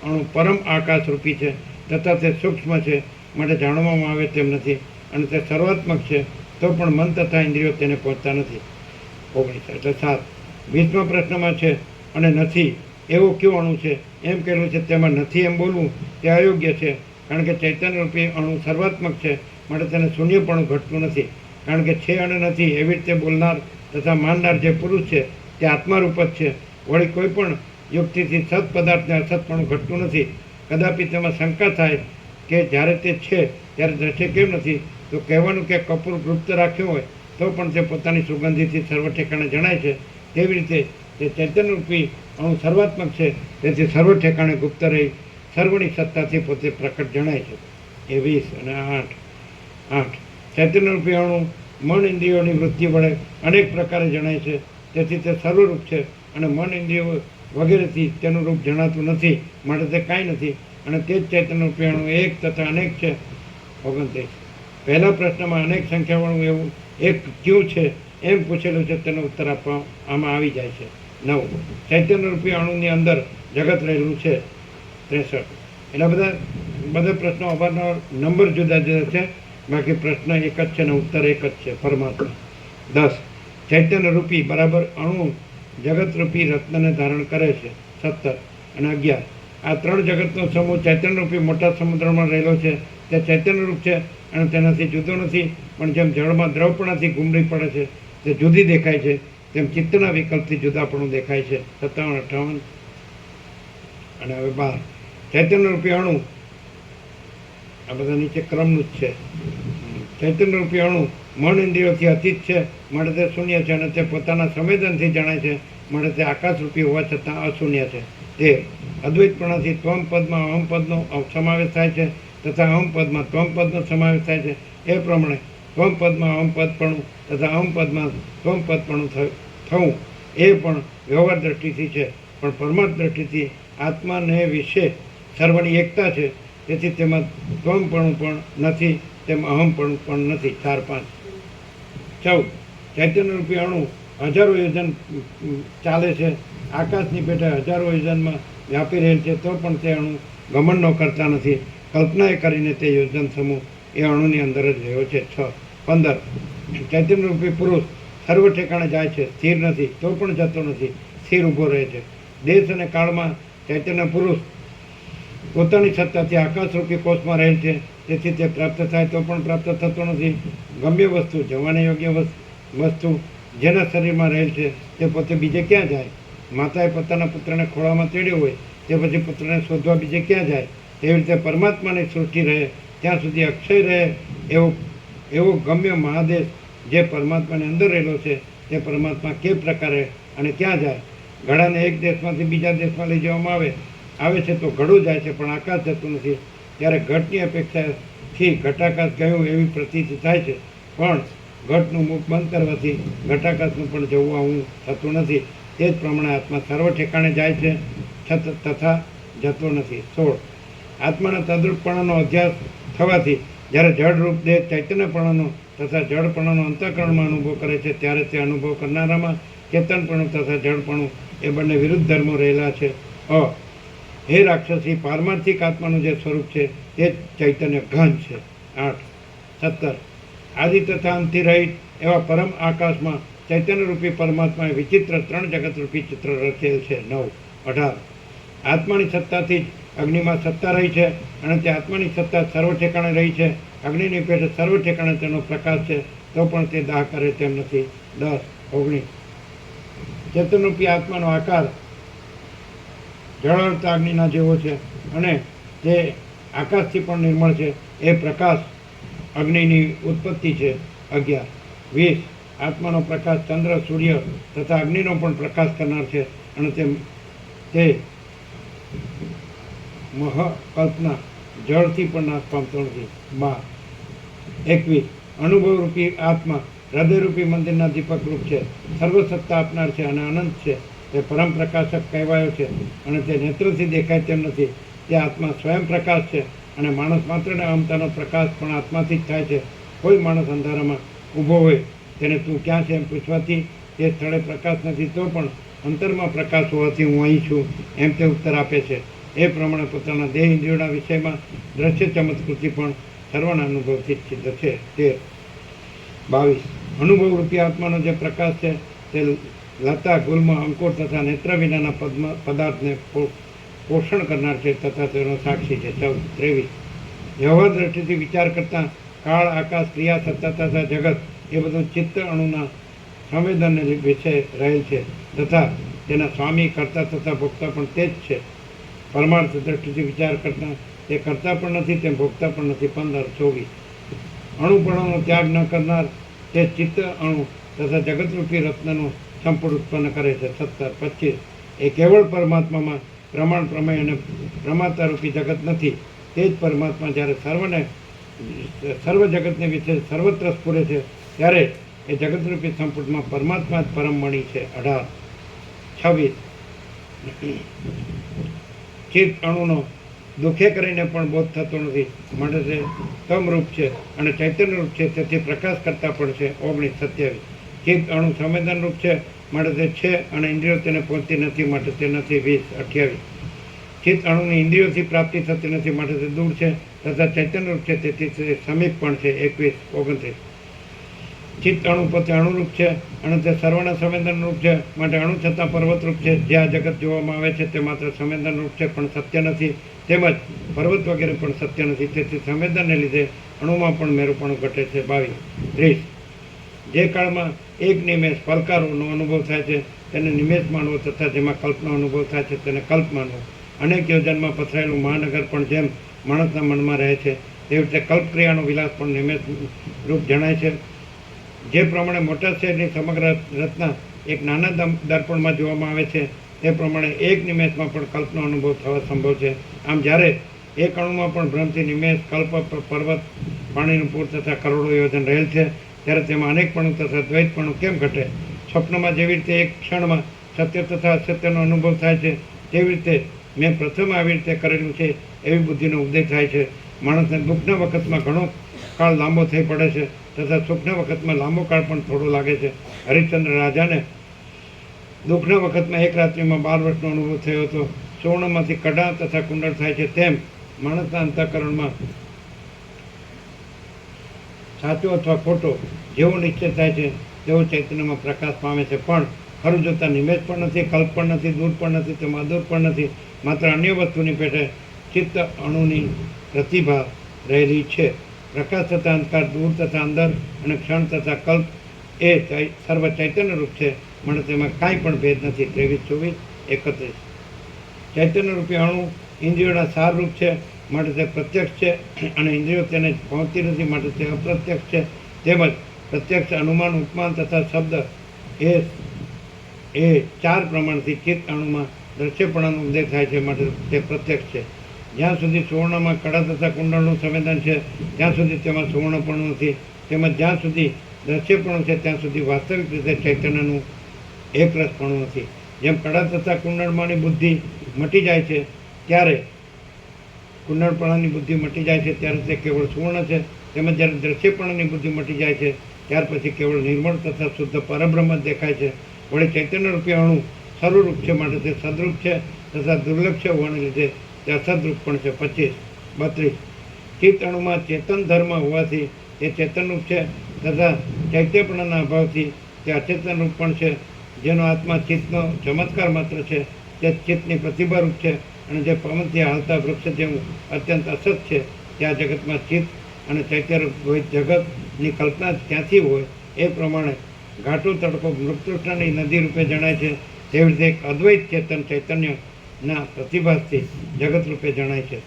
અણુ પરમ આકાશરૂપી છે તથા તે સૂક્ષ્મ છે માટે જાણવામાં આવે તેમ નથી અને તે સર્વાત્મક છે તો પણ મન તથા ઇન્દ્રિયો તેને પહોંચતા નથી. 19 એટલે 7. 20મા પ્રશ્નમાં છે અને નથી એવો કયો અણુ છે એમ કહેલું છે તેમાં નથી એમ બોલવું તે અયોગ્ય છે કારણ કે ચૈતન્યરૂપી અણુ સર્વાત્મક છે માટે તેને શૂન્યપણું ઘટતું નથી કારણ કે છે અને નથી એવી રીતે બોલનાર તથા માનનાર જે પુરુષ છે તે આત્મારૂપ જ છે. વળી કોઈ પણ યુક્તિથી સત પદાર્થને અસતપણું ઘટતું નથી. કદાપી તેમાં શંકા થાય કે જ્યારે તે છે ત્યારે દ્રશ્ય કેમ નથી તો કહેવાનું કે કપૂર ગુપ્ત રાખ્યો હોય તો પણ તે પોતાની સુગંધીથી સર્વ ઠેકાણે જણાય છે. તેવી રીતે તે ચૈતન્યરૂપી અણુ સર્વાત્મક છે તેથી સર્વ ઠેકાણે ગુપ્ત રહી સર્વની સત્તાથી પોતે પ્રકટ જણાય છે. એ 20 અને 8. ચૈતન્યરૂપી અણુ મન ઇન્દ્રિયોની વૃત્તિ વડે અનેક પ્રકારે જણાય છે તેથી તે સર્વરૂપ છે અને મન ઇન્દ્રિયો વગેરેથી તેનું રૂપ જણાતું નથી માટે તે કાંઈ નથી અને તે જ ચૈતન્યરૂપી અણુ એક તથા અનેક છે. 29. પહેલા પ્રશ્નમાં અનેક સંખ્યાવાળું એવું એક ક્યું છે એમ પૂછેલું છે તેનો ઉત્તર આપવા આમાં આવી જાય છે. 9. ચૈતન્યરૂપી અણુની અંદર જગત રહેલું છે. 63. એના બધા પ્રશ્નો અવારનવાર નંબર જુદા જુદા છે બાકી પ્રશ્ન એક જ છે અને ઉત્તર એક જ છે પરમાત્મા. 10. ચૈતન્યરૂપી બરાબર અણુ જગતરૂપી રત્નને ધારણ કરે છે. 17 અને 11. આ ત્રણ જગતનો સમૂહ ચૈતન્યરૂપી મોટા સમુદ્રમાં રહેલો છે તે ચૈતન્યરૂપ છે અને તેનાથી જુદો નથી પણ જેમ જળમાં દ્રવપણાથી ગુમરી પડે છે તે જુદી દેખાય છે તેમ ચિત્તના વિકલ્પથી જુદાપણું દેખાય છે. 57 58 અને હવે 12. ચૈતન્યરૂપી અણુ આ બધા નીચે ક્રમનું જ છે. ચૈતન્યરૂપી અણુ મન ઇન્દ્રિયોથી અતીત છે માટે તે શૂન્ય છે અને તે પોતાના સંવેદનથી જણાય છે માટે તે આકાશરૂપી હોવા છતાં અશૂન્ય છે. તે અદ્વૈતપણાથી ત્વમ પદમાં અહમ પદનો સમાવેશ થાય છે તથા અહમ પદમાં ત્વમ પદનો સમાવેશ થાય છે. એ પ્રમાણે ત્વમ પદમાં અહમ પદપણું તથા અહમ પદમાં ત્વમ પદપણું થવું એ પણ વ્યવહાર દ્રષ્ટિથી છે પણ પરમાર્થ દ્રષ્ટિથી આત્માને વિશે સર્વની એકતા છે તેથી તેમાં ત્વમપણું પણ નથી તેમ અહમપણું પણ નથી. 4 5. 14. ચૈતન્યરૂપી અણુ હજારો યોજન ચાલે છે આકાશની પેટે હજારો યોજનમાં વ્યાપી રહેલ છે તો પણ તે અણુ ગમન ન કરતા નથી. કલ્પનાએ કરીને તે યોજન સમૂહ એ અણુની અંદર જ રહ્યો છે. 6 15. ચૈતન્યરૂપી પુરુષ સર્વ ઠેકાણે જાય છે સ્થિર નથી તો પણ જતો નથી સ્થિર ઊભો રહે છે. દેશ અને કાળમાં ચૈતન્ય પુરુષ પોતાની સત્તાથી આકાશરૂપી કોષમાં રહેલ છે તેથી તે પ્રાપ્ત થાય તો પણ પ્રાપ્ત થતો નથી. ગમ્ય વસ્તુ જવાને યોગ્ય વસ્તુ જેના શરીરમાં રહેલ છે તે પોતે બીજે ક્યાં જાય. માતાએ પોતાના પુત્રને ખોળામાં તેડ્યો હોય તે પછી પુત્રને શોધવા બીજે ક્યાં જાય. તેવી રીતે પરમાત્માની સૃષ્ટિ રહે ત્યાં સુધી અક્ષય રહે એવો ગમ્ય મહાદેશ જે પરમાત્માની અંદર રહેલો છે તે પરમાત્મા કે પ્રકારે અને ક્યાં જાય. ઘડાને એક દેશમાંથી બીજા દેશમાં લઈ જવામાં આવે છે તો ઘડું જાય છે પણ આકાશ જતું નથી ત્યારે ઘટની અપેક્ષાથી ઘટાકાશ ગયું એવી પ્રતીતિ થાય છે પણ ઘટનું મુખ બંધ કરવાથી ઘટાકાશનું પણ જવું આવું થતું નથી. તે જ પ્રમાણે આત્મા સર્વ ઠેકાણે જાય છે તથા જતો નથી. 16. આત્માના તદ્રુપપણાનો અભ્યાસ થવાથી જ્યારે જળરૂપ દેહ ચૈતન્યપણાનો તથા જળપણાનો અંતઃકરણમાં અનુભવ કરે છે ત્યારે તે અનુભવ કરનારામાં ચેતનપણું તથા જળપણું એ બંને વિરુદ્ધ ધર્મો રહેલા છે. હે રાક્ષસી પારમાર્થિક આત્માનું જે સ્વરૂપ છે તે જ ચૈતન્ય ઘન છે. 8 17. આદિ તથા અંતથી રહિત એવા પરમ આકાશમાં ચૈતન્યરૂપી પરમાત્માએ વિચિત્ર 3 જગતરૂપી ચિત્ર રચેલ છે. 9 18. આત્માની સત્તાથી જ અગ્નિમાં સત્તા રહી છે અને તે આત્માની સત્તા સર્વ ઠેકાણે રહી છે. અગ્નિની પેટે સર્વ ઠેકાણે તેનો પ્રકાશ છે તો પણ તે દાહ કરે તેમ નથી. 10 19. ચેતનરૂપી આત્માનો આકાર જળહળતા અગ્નિના જેવો છે અને તે આકાશથી પણ નિર્મળ છે એ પ્રકાશ અગ્નિની ઉત્પત્તિ છે. 11 20. આત્માનો પ્રકાશ ચંદ્ર સૂર્ય તથા અગ્નિનો પણ પ્રકાશ કરનાર છે અને તે મહાકલ્પના જળથી પણ નાશ પામતો નથી. 12 21. અનુભવરૂપી આત્મા હૃદયરૂપી મંદિરના દીપકરૂપ છે, સર્વસત્તા આપનાર છે અને અનંત છે. તે પરમ પ્રકાશક કહેવાયો છે અને તે નેત્રથી દેખાય તેમ નથી. તે આત્મા સ્વયં પ્રકાશ છે અને માણસ માત્રને અહમતાનો પ્રકાશ પણ આત્માથી જ થાય છે. કોઈ માણસ અંધારામાં ઊભો હોય તેને તું ક્યાં છે એમ પૂછવાથી તે સ્થળે પ્રકાશ નથી તો પણ અંતરમાં પ્રકાશ હોવાથી હું અહીં છું એમ તે ઉત્તર આપે છે. એ પ્રમાણે પોતાના દેહ ઇન્દ્રિયોના વિષયમાં દ્રશ્ય ચમત્કૃતિ પણ સર્વના અનુભવથી જ સિદ્ધ છે. તે 22 અનુભવરૂપી આત્માનો જે પ્રકાશ છે તે લતા ગુલ્મ અંકુર તથા નેત્ર વિનાના પદાર્થને પોષણ કરનાર છે તથા તેનો સાક્ષી છે. 23 વ્યવહાર દ્રષ્ટિથી વિચાર કરતા કાળ આકાશ ક્રિયા સત્તા તથા જગત એ બધું ચિત્ત અણુના સંવેદનને વિશે રહેલ છે તથા તેના સ્વામી કરતા તથા ભોગતા પણ તે જ છે. પરમાર્થ દ્રષ્ટિથી વિચાર કરતા તે કરતા પણ નથી તેમ ભોગતા પણ નથી. 15 24 અણુપણાનો ત્યાગ ન કરનાર તે ચિત્ત અણુ તથા જગતરૂપી રત્નનું સંપૂર્ણ ઉત્પન્ન કરે છે. 17 25 એ કેવળ પરમાત્મામાં પ્રમાણ પ્રમેય અને પ્રમાતારૂપી જગત નથી. તે જ પરમાત્મા જ્યારે સર્વ જગતને વિશે સર્વત્ર સ્ફુરે છે ત્યારે એ જગતરૂપી સંપૂર્ણમાં પરમાત્મા જ પરમ મણી છે. 18 26 ચિત્ત અણુનો દુઃખે કરીને પણ બોધ થતો નથી માટે તે તમરૂપ છે અને ચૈતન્યરૂપ છે તેથી પ્રકાશ કરતા પણ છે. 19 27 ચિત્ત અણુ સંવેદનરૂપ છે માટે તે છે અને ઇન્દ્રિયો તેને પહોંચતી નથી માટે તે નથી. 20 28 ચિત્ત અણુની ઇન્દ્રિયોથી પ્રાપ્તિ થતી નથી માટે તે દૂર છે તથા ચૈતન્યરૂપ છે તેથી તે સમીપ પણ છે. 21 29 ચિત્ત અણુ પોતે અણુરૂપ છે અને તે સર્વના સંવેદનરૂપ છે માટે અણુ છતાં પર્વતરૂપ છે. જે આ જગત જોવામાં આવે છે તે માત્ર સંવેદનરૂપ છે પણ સત્ય નથી તેમજ પર્વત વગેરે પણ સત્ય નથી તેથી સંવેદનને લીધે અણુમાં પણ મેરુપણું ઘટે છે. 22 30 જે કાળમાં એક નિમેષ પલકારોનો અનુભવ થાય છે તેને નિમેષ માનવો તથા જેમાં કલ્પનો અનુભવ થાય છે તેને કલ્પ માનવો. અનેક યોજનમાં પથરાયેલું મહાનગર પણ જેમ માણસના મનમાં રહે છે તેવી રીતે કલ્પક્રિયાનો વિલાસ પણ નિમેષ રૂપ જણાય છે. જે પ્રમાણે મોટા શહેરની સમગ્ર રચના એક નાના દર્પણમાં જોવામાં આવે છે તે પ્રમાણે એક નિમેષમાં પણ કલ્પનો અનુભવ થવા સંભવ છે. આમ જ્યારે એક અણુમાં પણ ભ્રમથી નિમેષ કલ્પ પર્વત પાણીનું પૂર તથા કરોડો યોજન રહેલ છે ત્યારે તેમાં અનેકપણું તથા દ્વૈતપણું કેમ ઘટે? સ્વપ્નમાં જેવી રીતે એક ક્ષણમાં સત્ય તથા અસત્યનો અનુભવ થાય છે તેવી રીતે મેં પ્રથમ આવી રીતે કરેલું છે એવી બુદ્ધિનો ઉદય થાય છે. માણસને દુઃખના વખતમાં ઘણો કાળ લાંબો થઈ પડે છે તથા સુખના વખતમાં લાંબો કાળ પણ થોડો લાગે છે. હરિશ્ચંદ્ર રાજાને દુઃખના વખતમાં એક રાત્રિમાં 12 વર્ષનો અનુભવ થયો હતો. સુવર્ણમાંથી કડા તથા કુંડળ થાય છે તેમ માણસના અંતઃકરણમાં સાચો અથવા ખોટો જેવો નિશ્ચય થાય છે તેવો ચૈતન્યમાં પ્રકાશ પામે છે. પણ ખરું જોતા નિમેષ પણ નથી, કલ્પ પણ નથી, દૂર પણ નથી, તેમાં અદૂર પણ નથી. માત્ર અન્ય વસ્તુની પેટે ચિત્ત અણુની પ્રતિભા રહેલી છે. પ્રકાશ તથા અંધકાર, દૂર તથા અંદર અને ક્ષણ તથા કલ્પ એ સર્વ ચૈતન્યરૂપ છે માટે તેમાં કાંઈ પણ ભેદ નથી. 23 24 31 ચૈતન્યરૂપી અણુ ઇન્દ્રિયોના સારરૂપ છે માટે તે પ્રત્યક્ષ છે અને ઇન્દ્રિયો તેને પહોંચતી નથી માટે તે અપ્રત્યક્ષ છે. તેમજ પ્રત્યક્ષ, અનુમાન, ઉપમાન તથા શબ્દ એ 4 પ્રમાણથી ચિત્ત અણુમાં દ્રશ્યપણાનો ઉદય થાય છે માટે તે પ્રત્યક્ષ છે. જ્યાં સુધી સુવર્ણમાં કડા તથા કુંડળનું સંવેદન છે ત્યાં સુધી તેમાં સુવર્ણપણું નથી તેમજ જ્યાં સુધી દ્રશ્યપણું છે ત્યાં સુધી વાસ્તવિક રીતે ચૈતન્યનું એકરસપણું નથી. જેમ કડા તથા કુંડળમાંની બુદ્ધિ મટી જાય છે ત્યારે કુંડળપણાની બુદ્ધિ મટી જાય છે ત્યારે તે કેવળ સુવર્ણ છે તેમજ જ્યારે દ્રશ્યપણાની બુદ્ધિ મટી જાય છે ત્યાર પછી કેવળ નિર્મળ તથા શુદ્ધ પરબ્રહ્મ જ દેખાય છે. વળી ચૈતન્યરૂપી અણુ સર્વરૂપ છે માટે તે સદરૂપ છે તથા દુર્લભ્ય હોવાને લીધે તે અસદરૂપ પણ છે. 25 32 ચિત્ત અણુમાં ચેતન ધર્મ હોવાથી તે ચેતનરૂપ છે તથા ચૈત્યપણાના અભાવથી તે અચેતનરૂપ પણ છે. જેનો આત્મા ચિત્તનો ચમત્કાર માત્ર છે તે ચિત્તની પ્રતિભારૂપ છે અને જે પવનથી હાલતા વૃક્ષ જેવું અત્યંત અસત છે ત્યાં જગતમાં ચિત્ત અને ચૈત્યરૂપ જગતની કલ્પના ક્યાંથી હોય એ પ્રમાણે ઘાટો તડકો મૃતૃષ્ણની નદી રૂપે જણાય છે તેવી રીતે એક અદ્વૈત ચૈતન્યના પ્રતિભાસથી જગત રૂપે જણાય છે.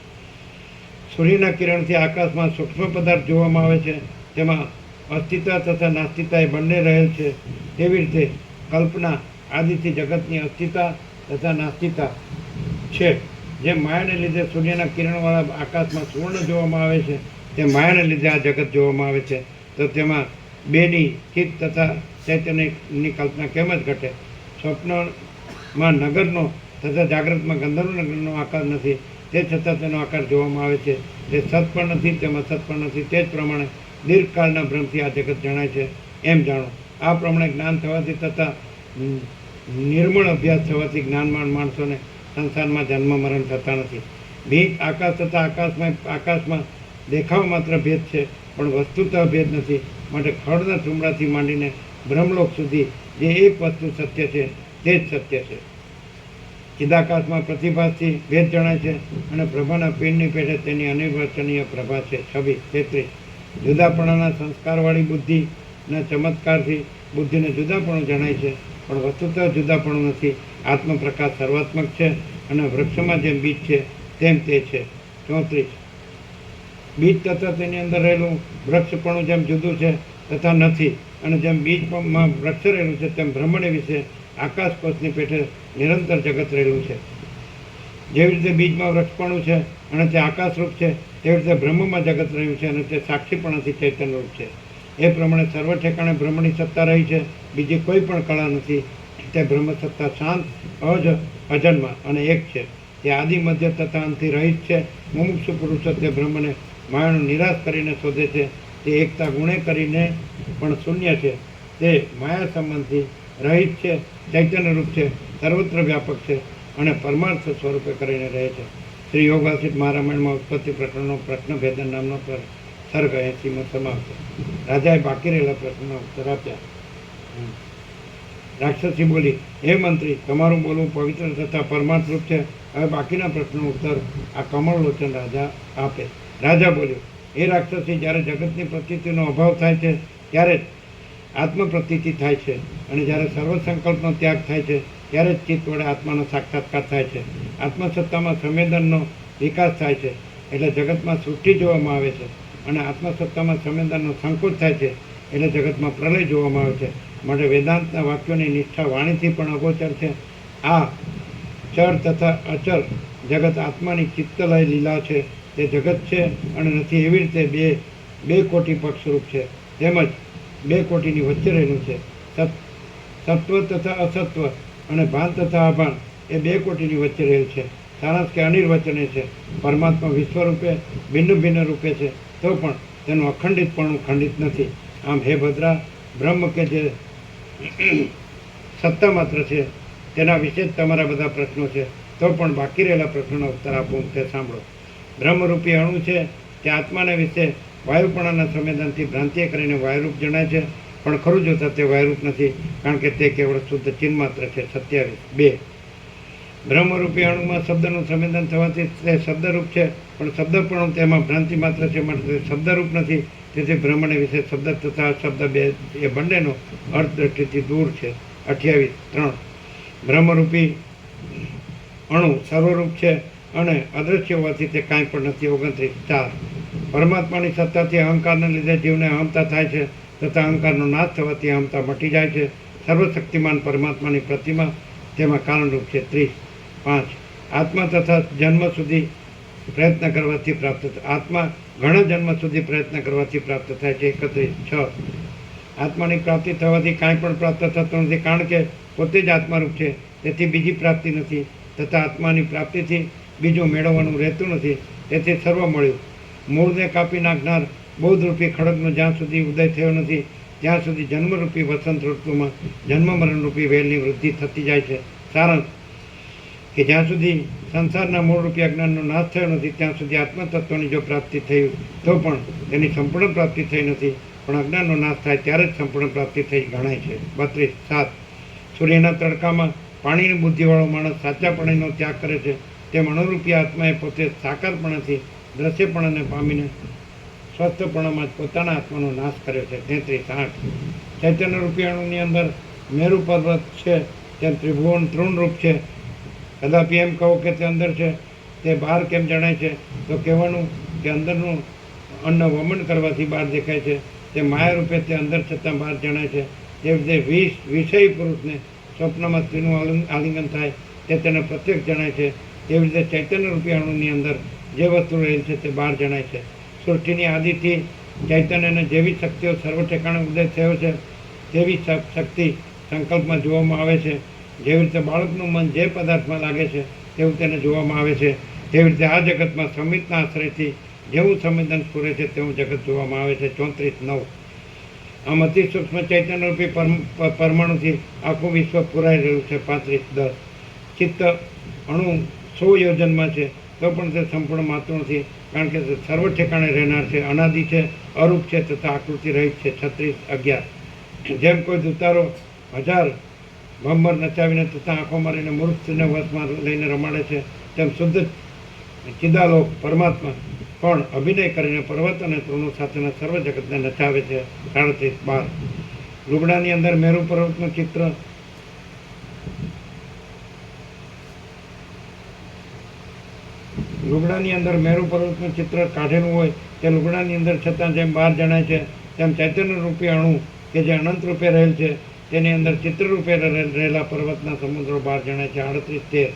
સૂર્યના કિરણથી આકાશમાં સૂક્ષ્મ પદાર્થ જોવામાં આવે છે તેમાં અસ્તિત્વ તથા નાસ્તિકતા એ બંને રહેલ છે. તેવી રીતે કલ્પના આદિથી જગતની અસ્તિત્વ તથા નાસ્તિકતા છે. જે માયાને લીધે સૂર્યના કિરણવાળા આકાશમાં સુવર્ણ જોવામાં આવે છે તે માયાને લીધે આ જગત જોવામાં આવે છે તો તેમાં બેની ચિત્ત તથા ચૈતન્યની કલ્પના કેમ જ ઘટે? સ્વપ્નમાં નગરનો તથા જાગ્રતમાં ગંધર્વ નગરનો આકાર નથી, તે છતાં તેનો આકાર જોવામાં આવે છે. તે સત પણ નથી, તેમાં સત પણ નથી. તે જ પ્રમાણે દીર્ઘકાળના ભ્રમથી આ જગત જણાય છે એમ જાણો. આ પ્રમાણે જ્ઞાન થવાથી તથા નિર્મળ અભ્યાસ થવાથી જ્ઞાનવાન માણસોને સંસારમાં જન્મ મરણ થતા નથી. ભીત આકાશ તથા આકાશમાં દેખાવ માત્ર ભેદ છે, પણ વસ્તુતઃ ભેદ નથી. માટે ખડના ચુમડાથી માંડીને બ્રહ્મલોક સુધી જે એક વસ્તુ સત્ય છે તે જ સત્ય છે. ચિદાકાશમાં પ્રતિભાસથી ભેદ જણાય છે અને પ્રભાના પીંડની પેઠે તેની અનિર્વચનીય પ્રભા છે. 33 જુદાપણાના સંસ્કારવાળી બુદ્ધિના ચમત્કારથી બુદ્ધિને જુદાપણું જણાય છે, પણ વસ્તુતઃ જુદાપણું નથી. આત્મપ્રકાશ સર્વાત્મક છે અને વૃક્ષમાં જેમ બીજ છે તેમ તે છે. 34 બીજ તથા તેની અંદર રહેલું વૃક્ષપણું જેમ જુદું છે તથા નથી, અને જેમ બીજમાં વૃક્ષ રહેલું છે તેમ બ્રહ્મણી વિશે આકાશ કોષની પેઠે નિરંતર જગત રહેલું છે. જેવી રીતે બીજમાં વૃક્ષપણું છે અને તે આકાશરૂપ છે, તેવી રીતે બ્રહ્મમાં જગત રહ્યું છે અને તે સાક્ષીપણાથી ચૈતન્યરૂપ છે. એ પ્રમાણે સર્વ ઠેકાણે બ્રહ્મની સત્તા રહી છે, બીજી કોઈ પણ કળા નથી. તે બ્રહ્મ સત્તા શાંત, અજન્મ અને એક છે. તે આદિ મધ્ય તથા અંતથી રહિત છે. મુમુક્ષુ પુરુષો તે બ્રહ્મને માયાનો નિરાશ કરીને શોધે છે. તે એકતા ગુણે કરીને પણ શૂન્ય છે. તે માયા સંબંધથી રહિત છે, ચૈતન્યરૂપ છે, સર્વત્ર વ્યાપક છે અને પરમાર્થ સ્વરૂપે કરીને રહે છે. શ્રી યોગાસિત મહારામાયણમાં ઉત્પત્તિ પ્રકરણનો પ્રશ્નભેદન નામનો સર્ગ 80માં સમાપ્ત. રાજાએ બાકી રહેલા પ્રશ્નના ઉત્તર આપ્યા. રાક્ષસી બોલી, હે મંત્રી, તમારું બોલવું પવિત્ર તથા પરમાર્થરૂપ છે. હવે બાકીના પ્રશ્નનો ઉત્તર આ કમળલોચન રાજા આપે. રાજા બોલ્યો, એ રાક્ષસી, જ્યારે જગતની પ્રતીતિનો અભાવ થાય છે ત્યારે જ આત્મપ્રતીતિ થાય છે, અને જ્યારે સર્વ સંકલ્પનો ત્યાગ થાય છે ત્યારે જ ચિત્ત વડે આત્માનો સાક્ષાત્કાર થાય છે. આત્મસત્તામાં સંવેદનનો વિકાસ થાય છે એટલે જગતમાં સૃષ્ટિ જોવામાં આવે છે, અને આત્મસત્તામાં સંવેદનનો સંકોચ થાય છે એટલે જગતમાં પ્રલય જોવામાં આવે છે. માટે વેદાંતના વાક્યોની નિષ્ઠા વાણીથી પણ અગોચર છે. આ ચર તથા અચર જગત આત્માની ચિત્તલય લીલા છે. તે જગત છે અને નથી, એવી રીતે બે કોટી પક્ષરૂપ છે, તેમજ બે કોટીની વચ્ચે રહેલું છે. સત્વ તથા અસત્વ અને ભાન તથા અભાન એ બે કોટીની વચ્ચે રહેલ છે. સારાંશ કે અનિર્વચનીય છે. પરમાત્મા વિશ્વરૂપે ભિન્ન ભિન્ન રૂપે છે, તો પણ તેનું અખંડિતપણું ખંડિત નથી. આમ હે ભદ્રા, બ્રહ્મ કે જે સત્તા માત્ર છે તેના વિશે જ તમારા બધા પ્રશ્નો છે, તો પણ બાકી રહેલા પ્રશ્નોનો ઉત્તર આપું તે સાંભળો. બ્રહ્મરૂપી અણુ છે તે આત્માને વિશે વાયુપણાના સંવેદનથી ભ્રાંતિએ કરીને વાયુરૂપ જણાય છે, પણ ખરું જોતા તે વાયુરૂપ નથી, કારણ કે તે કેવળ શુદ્ધ ચિહ્ન માત્ર છે. 27 બ્રહ્મરૂપી અણુમાં શબ્દનું સંવેદન થવાથી તે શબ્દરૂપ છે, પણ શબ્દપણું તેમાં ભ્રાંતિ માત્ર છે, માટે તે શબ્દરૂપ નથી. તેથી બ્રહ્મને વિશે શબ્દ તથા શબ્દ બે એ બંનેનો અર્થ દ્રષ્ટિથી દૂર છે. 28 બ્રહ્મરૂપી અણુ સર્વરૂપ છે અને અદૃશ્ય હોવાથી તે કાંઈ પણ નથી. 29 પરમાત્માની સત્તાથી અહંકારને લીધે જીવને અહમતા થાય છે, તથા અહંકારનો નાશ થવાથી અહમતા મટી જાય છે. સર્વશક્તિમાન પરમાત્માની પ્રતિમા તેમાં કારણરૂપ છે. 30 આત્મા તથા જન્મ સુધી પ્રયત્ન કરવાથી પ્રાપ્ત થાય. આત્મા ઘણા જન્મ સુધી પ્રયત્ન કરવાથી પ્રાપ્ત થાય છે. 31 આત્માની પ્રાપ્તિ થવાથી કાંઈ પણ પ્રાપ્ત થતું નથી, કારણ કે પોતે જ આત્મારૂપ છે. તેથી બીજી પ્રાપ્તિ નથી, તથા આત્માની પ્રાપ્તિથી બીજું મેળવવાનું રહેતું નથી. તેથી સર્વ મળ્યું. મૂળને કાપી નાખનાર બૌદ્ધરૂપી ખડગનો જ્યાં સુધી ઉદય થયો નથી, ત્યાં સુધી જન્મરૂપી વસંત ઋતુમાં જન્મ મરણરૂપી વેલની વૃદ્ધિ થતી જાય છે. સારાંશ કે જ્યાં સુધી સંસારના મૂળરૂપી અજ્ઞાનનો નાશ થયો નથી, ત્યાં સુધી આત્મતત્વની જો પ્રાપ્તિ થઈ તો પણ તેની સંપૂર્ણ પ્રાપ્તિ થઈ નથી, પણ અજ્ઞાનનો નાશ થાય ત્યારે જ સંપૂર્ણ પ્રાપ્તિ થઈ ગણાય છે. 32 સૂર્યના તડકામાં પાણીની બુદ્ધિવાળો માણસ સાચા પાણીનો ત્યાગ કરે છે, તેમ અણુરૂપી આત્માએ પોતે સાકારપણાથી દ્રશ્યપણાને પામીને સ્વસ્થપણામાં જ પોતાના આત્માનો નાશ કર્યો છે. 33 ચૈતન્યરૂપી અણુની અંદર મેરુ પર્વત છે, તેમ ત્રિભુવન તૃણરૂપ છે. કદાપી એમ કહો કે તે અંદર છે, તે બહાર કેમ જણાય છે? તો કહેવાનું કે અંદરનું અન્ન વમન કરવાથી બહાર દેખાય છે. તે માયારૂપે તે અંદર છતાં બહાર જણાય છે. જેવી રીતે વિષય પુરુષને સ્વપ્નમાં સ્ત્રીનું આલિંગન થાય તે તેને પ્રત્યક્ષ જણાય છે, તેવી રીતે ચૈતન્યરૂપી અણુની અંદર જે વસ્તુ રહેલ છે તે બહાર જણાય છે. સૃષ્ટિની આદિથી ચૈતન્યને જેવી શક્તિઓ સર્વ ઠેકાણે ઉદય થયો છે તેવી શક્તિ સંકલ્પમાં જોવામાં આવે છે. જેવી રીતે બાળકનું મન જે પદાર્થમાં લાગે છે તેવું તેને જોવામાં આવે છે, તેવી રીતે આ જગતમાં સંમિતના આશ્રયથી જેવું સંવેદન સ્ફુરે છે તેવું જગત જોવામાં આવે છે. 34:9. આમ અતિ સૂક્ષ્મ ચૈતન્યરૂપી પરમાણુથી આખું વિશ્વ પુરાઈ રહ્યું છે. 35:10. ચિત્ત અણુ 100 યોજનમાં છે તો પણ તે સંપૂર્ણ માત્ર નથી, કારણ કે તે સર્વ ઠેકાણે રહેનાર છે, અનાદિ છે, અરૂપ છે તથા આકૃતિ રહિત છે. 36:11. જેમ કોઈ દુતારો 1000 ભમર નચાવીને તથા આંખો મારીને મૂર્ખ સ્ત્રીને વશમાં લઈને રમાડે છે, તેમ શુદ્ધ ચિદાલોક પરમાત્મા પણ અભિનય કરીને પર્વત અને તૃણો સાથેના સર્વ જગતને નચાવે છે. 37:12. લુગડાની અંદર મેરુ પર્વતનું ચિત્ર કાઢેલું હોય તે લુગડાની અંદર છતાં જેમ બહાર જણાય છે, તેમ ચૈતન્ય રૂપી અણુ કે જે અનંત રૂપે રહેલ છે તેની અંદર ચિત્ર રૂપે રહેલા પર્વતના સમુદ્રો બહાર જણાય છે. 38:13.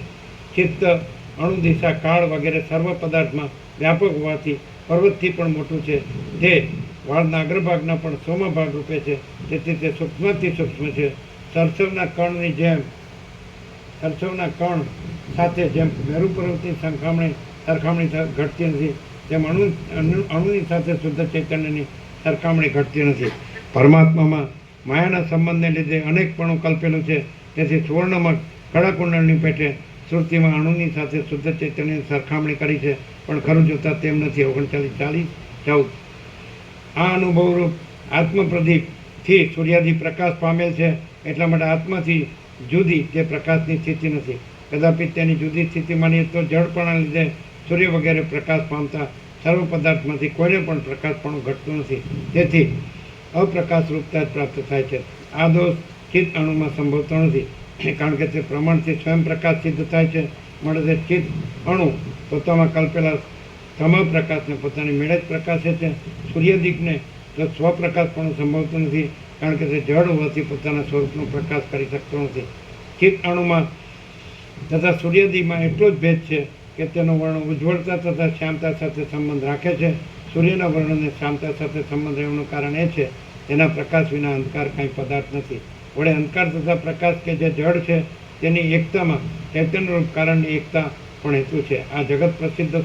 ચિત્ત અણુ દિશા કાળ વગેરે સર્વ પદાર્થમાં વ્યાપક હોવાથી પર્વતથી પણ મોટું છે. તે વાળના અગ્રભાગના પણ 100મા ભાગ રૂપે છે, તેથી તે સૂક્ષ્મથી સૂક્ષ્મ છે. સરસવના કણ સાથે જેમ મેરુ પર્વતની સરખામણી ઘટતી નથી, તેમ અણુની સાથે શુદ્ધ ચૈતન્યની સરખામણી ઘટતી નથી. પરમાત્મામાં માયાના સંબંધને લીધે અનેકપણું કલ્પેલું છે, તેથી સુવર્ણમાં કળાકુંડળની પેટે શ્રુતિમાં અણુની સાથે શુદ્ધ ચૈતન્યની સરખામણી કરી છે, પણ ખરું જોતા તેમ નથી. 39:14. આ અનુભવરૂપ આત્મપ્રદીપથી સૂર્યાદિ પ્રકાશ પામેલ છે, એટલા માટે આત્માથી જુદી તે પ્રકાશની સ્થિતિ નથી. કદાપી તેની જુદી સ્થિતિ માનીએ તો જળપણના લીધે સૂર્ય વગેરે પ્રકાશ પામતા સર્વ પદાર્થમાંથી કોઈને પણ પ્રકાશપણું ઘટતું નથી, તેથી અપ્રકાશ રૂપતા જ પ્રાપ્ત થાય છે. આ દોષ ચિત્ત અણુમાં સંભવતો નથી, કારણ કે તે પ્રમાણથી સ્વયં પ્રકાશ સિદ્ધ થાય છે. મળે તે ચિત્ત અણુ પોતામાં કલ્પેલા તમામ પ્રકાશને પોતાની મેળે જ પ્રકાશે છે. સૂર્યદીપને તો સ્વપ્રકાશ પણ સંભવતું નથી, કારણ કે તે જળ હોવાથી પોતાના સ્વરૂપનો પ્રકાશ કરી શકતો નથી. ચિત્ત અણુમાં તથા સૂર્યદીપમાં એટલો જ ભેદ છે કે તેનો વર્ણ ઉજ્જવળતા તથા શ્યામતા સાથે સંબંધ રાખે છે. સૂર્યના વર્ણને શ્યામતા સાથે સંબંધ રહેવાનું કારણ એ છે તેના પ્રકાશ વિના અંધકાર કંઈ પદાર્થ નથી. વડે અંધકાર તથા પ્રકાશ કે જે જળ છે તેની એકતામાં ચૈતન્યરૂપ કારણની એકતા પણ હેતુ છે. આ જગ પ્રસિદ્ધ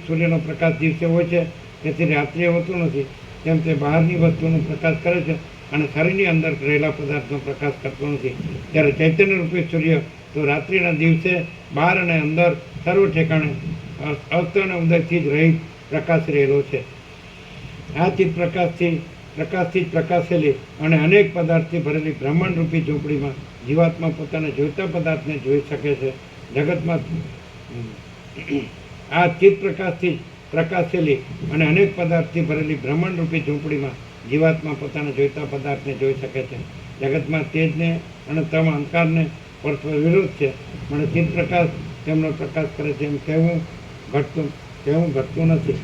સૂર્યનો પ્રકાશ દિવસે હોય છે, તેથી રાત્રિએ હોતો નથી. તેમ તે બહારની વસ્તુનો પ્રકાશ કરે છે અને શરીરની અંદર રહેલા પદાર્થનો પ્રકાશ કરતો નથી. ત્યારે ચૈતન્યરૂપી સૂર્ય તો રાત્રિના દિવસે બહાર અને અંદર સર્વ ઠેકાણે અસ્ત અને ઉદયથી જ રહિત પ્રકાશી રહેલો છે. આ ચિત્ત પ્રકાશથી જ પ્રકાશેલી અને અનેક પદાર્થથી ભરેલી બ્રહ્માંડરૂપી ઝૂંપડીમાં જીવાત્મા પોતાને જોઈતા પદાર્થને જોઈ શકે છે. જગતમાં આ ચિત્ત પ્રકાશથી જ પ્રકાશેલી અને અનેક પદાર્થથી ભરેલી બ્રહ્માંડરૂપી ઝૂંપડીમાં જીવાત્મા પોતાના જોઈતા પદાર્થને જોઈ શકે છે. જગતમાં તેજને અને તમ અંધકારને પરસ્પર વિરોધ છે, મને ચિત્ત પ્રકાશ તેમનો પ્રકાશ કરે છે એમ કહેવું ઘટતું નથી.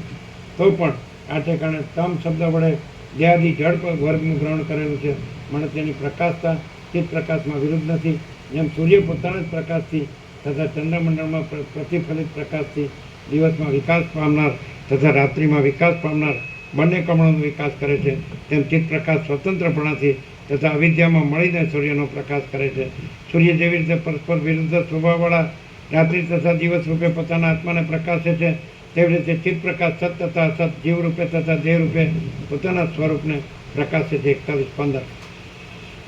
તો પણ આ ઠેકાણે તમ શબ્દ વડે દેહાદી જળ વર્ગનું ગ્રહણ કરેલું છે, મને તેની પ્રકાશતા ચિત્ત પ્રકાશમાં વિરુદ્ધ નથી. જેમ સૂર્ય પોતાના જ પ્રકાશથી તથા ચંદ્રમંડળમાં પ્રતિફલિત પ્રકાશથી દિવસમાં વિકાસ પામનાર તથા રાત્રિમાં વિકાસ પામનાર બંને કમળોનો વિકાસ કરે છે, તેમ ચિત્ત પ્રકાશ સ્વતંત્રપણાથી તથા અવિદ્યામાં મળીને સૂર્યનો પ્રકાશ કરે છે. સૂર્ય જેવી રીતે પરસ્પર વિરુદ્ધ સ્વભાવવાળા રાત્રિ તથા દિવસ રૂપે પોતાના આત્માને પ્રકાશે છે, તેવી રીતે ચિત્ત પ્રકાશ સત તથા અસત જીવ રૂપે તથા દેહ રૂપે પોતાના સ્વરૂપને પ્રકાશે છે. 41:15.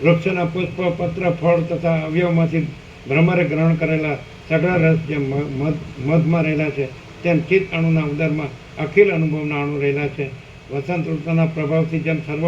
વૃક્ષના પુષ્પ, પત્ર, ફળ તથા અવયવમાંથી ભ્રમરે ગ્રહણ કરેલા સઘળા રસ જેમ મધમાં રહેલા છે, તેમ ચિત્ત અણુના ઉદરમાં અખિલ અનુભવના અણુ રહેલા છે. વસંત ઋતુના પ્રભાવથી જેમ સર્વ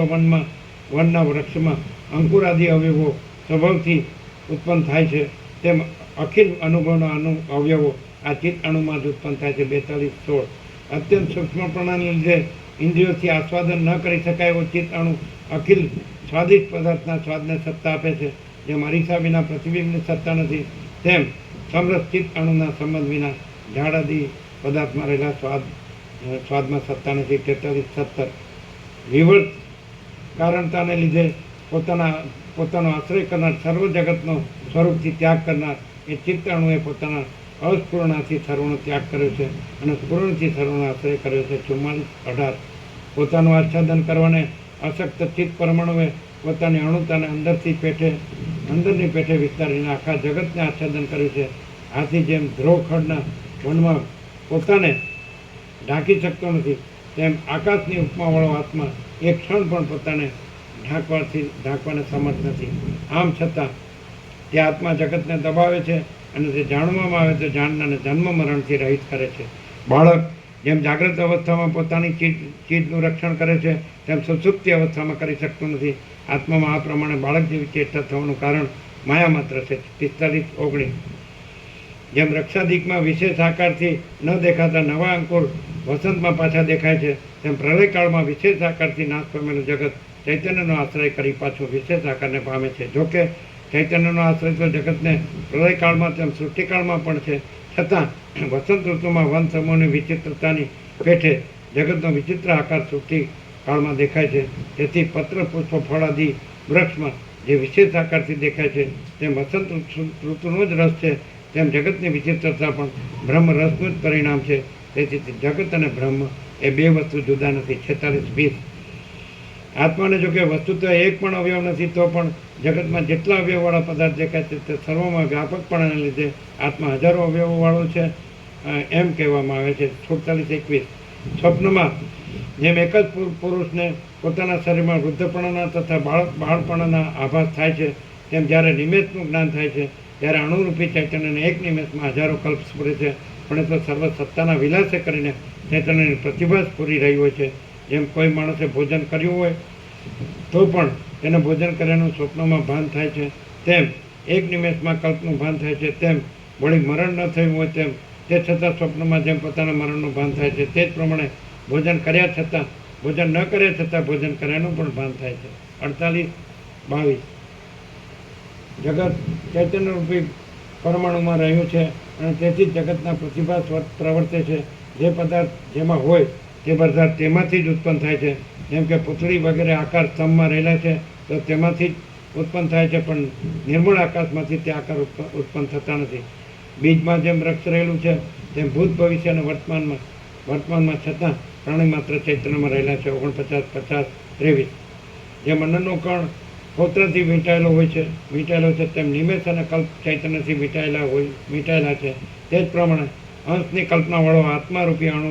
વનના વૃક્ષમાં અંકુરાદિ અવયવો સ્વભાવથી ઉત્પન્ન થાય છે, તેમ અખિલ અનુભવના અવયવો આ ચિત્ત અણુમાં જ ઉત્પન્ન થાય છે. 42:16. અત્યંત સૂક્ષ્મપણાને લીધે ઇન્દ્રિયોથી આસ્વાદન ન કરી શકાય એવો ચિત્ત અણુ અખિલ સ્વાદિષ્ટ પદાર્થના સ્વાદને સત્તા આપે છે. જેમ અરીસા વિના પ્રતિબિંબની સત્તા નથી, તેમ સમરસ ચિત્ત અણુના સંબંધ વિના ઝાડ આદિ પદાર્થમાં રહેલા સ્વાદમાં સત્તા નથી. 43:17. વિવર્ત કારણતાને લીધે પોતાનો આશ્રય કરનાર સર્વ જગતનો સ્વરૂપથી ત્યાગ કરનાર એ ચિત્ત અણુએ પોતાના અસ્ફૂર્ણાથી સર્વનો ત્યાગ કર્યો છે અને સ્ફૂર્ણથી સર્વનો આશ્રય કર્યો છે. 44:18. પોતાનું આચ્છાદન કરવાને અશક્ત ચિત્ત પરમાણુએ પોતાની અણુતાને અંદરની પેઠે વિસ્તારીને આખા જગતને આચ્છાદન કર્યું છે. આથી જેમ ધ્રોખડના વનમાં પોતાને ઢાંકી શકતો નથી, તેમ આકાશની ઉપમાવાળો આત્મા એક ક્ષણ પણ પોતાને ઢાંકવાને સમર્થ નથી. આમ છતાં તે આત્મા જગતને દબાવે છે અને તે જાણવામાં આવે તો જાણનારને જન્મ મરણથી રહિત કરે છે. બાળક જેમ જાગ્રત અવસ્થામાં પોતાની ચીજનું રક્ષણ કરે છે, તેમ સુષુપ્તિ અવસ્થામાં કરી શકતું નથી. આત્મામાં આ પ્રમાણે બાળક જેવી ચેષ્ટા થવાનું કારણ માયા માત્ર છે. 45:19 જેમ રક્ષાદિકમાં વિશેષ આકારથી ન દેખાતા નવા અંકુર વસંતમાં પાછા દેખાય છે, તેમ પ્રલયકાળમાં વિશેષ આકારથી નાશ પામેલું જગત ચૈતન્યનો આશ્રય કરી પાછું વિશેષ આકારને પામે છે. જોકે ચૈતન્યનો આશ્રય તો જગતને પ્રલયકાળમાં તેમ સૃષ્ટિકાળમાં પણ છે, છતાં વસંત ઋતુમાં વન સમૂહની વિચિત્રતાની પેઠે જગતનો વિચિત્ર આકાર સૃષ્ટિકાળમાં દેખાય છે. તેથી પત્ર પુષ્પ ફળ આદિ વૃક્ષમાં જે વિશેષ આકારથી દેખાય છે, તેમ વસંત ઋતુનો જ રસ છે, તેમ જગતની વિચિત્રતા પણ બ્રહ્મ રસનું જ પરિણામ છે. તેથી જગત અને બ્રહ્મ એ બે વસ્તુ જુદા નથી. 46:20 આત્માને જો કે વસ્તુતઃ એક પણ અવયવ નથી, તો પણ જગતમાં જેટલા અવયવવાળા પદાર્થ દેખાય છે તે સર્વમાં વ્યાપકપણાને લીધે આત્મા હજારો અવયવવાળો છે એમ કહેવામાં આવે છે. 47:21 સ્વપ્નમાં જેમ એક જ પુરુષને પોતાના શરીરમાં વૃદ્ધપણાના તથા બાળપણાના આભાસ થાય છે, તેમ જ્યારે નિમેષનું જ્ઞાન થાય છે, ત્યારે અણુરૂપી ચૈતન્યને એક નિમેષમાં હજારો કલ્પ સ્ફુરે છે. પણ એ તો સર્વ સત્તાના વિલાસે કરીને ચૈતન્યની પ્રતિભા સ્ફુરી રહી હોય છે. જેમ કોઈ માણસે ભોજન કર્યું હોય તો પણ તેને ભોજન કર્યાનું સ્વપ્નમાં ભાન થાય છે, તેમ એક નિમેષમાં કલ્પનું ભાન થાય છે. તેમ વળી મરણ ન થયું હોય તેમ તે છતાં સ્વપ્નમાં જેમ પોતાના મરણનું ભાન થાય છે, તે જ પ્રમાણે ભોજન ન કર્યા છતાં ભોજન કર્યાનું પણ ભાન થાય છે. 48:22 જગત ચૈતન્યરૂપી પરમાણુમાં રહ્યું છે અને તેથી જ જગતના પ્રતિભા પ્રવર્તે છે. જે પદાર્થ જેમાં હોય તે પદાર્થ તેમાંથી જ ઉત્પન્ન થાય છે. જેમ કે પૂતળી વગેરે આકાર સ્તંભમાં રહેલા છે તો તેમાંથી જ ઉત્પન્ન થાય છે, પણ નિર્મળ આકાશમાંથી તે આકાર ઉત્પન્ન થતા નથી. બીજમાં જેમ વૃક્ષ રહેલું છે, તેમ ભૂત ભવિષ્ય અને વર્તમાનમાં છતાં પ્રાણી માત્ર ચૈતન્યમાં રહેલા છે. 49:50-53 જેમ અન્નનો કણ હોત્રથી વીંટાયેલો છે, તેમ નિમેષ અને કલ્પ ચૈતન્યથી વીંટાયેલા છે. તે જ પ્રમાણે અંશની કલ્પનાવાળો આત્મારૂપી અણુ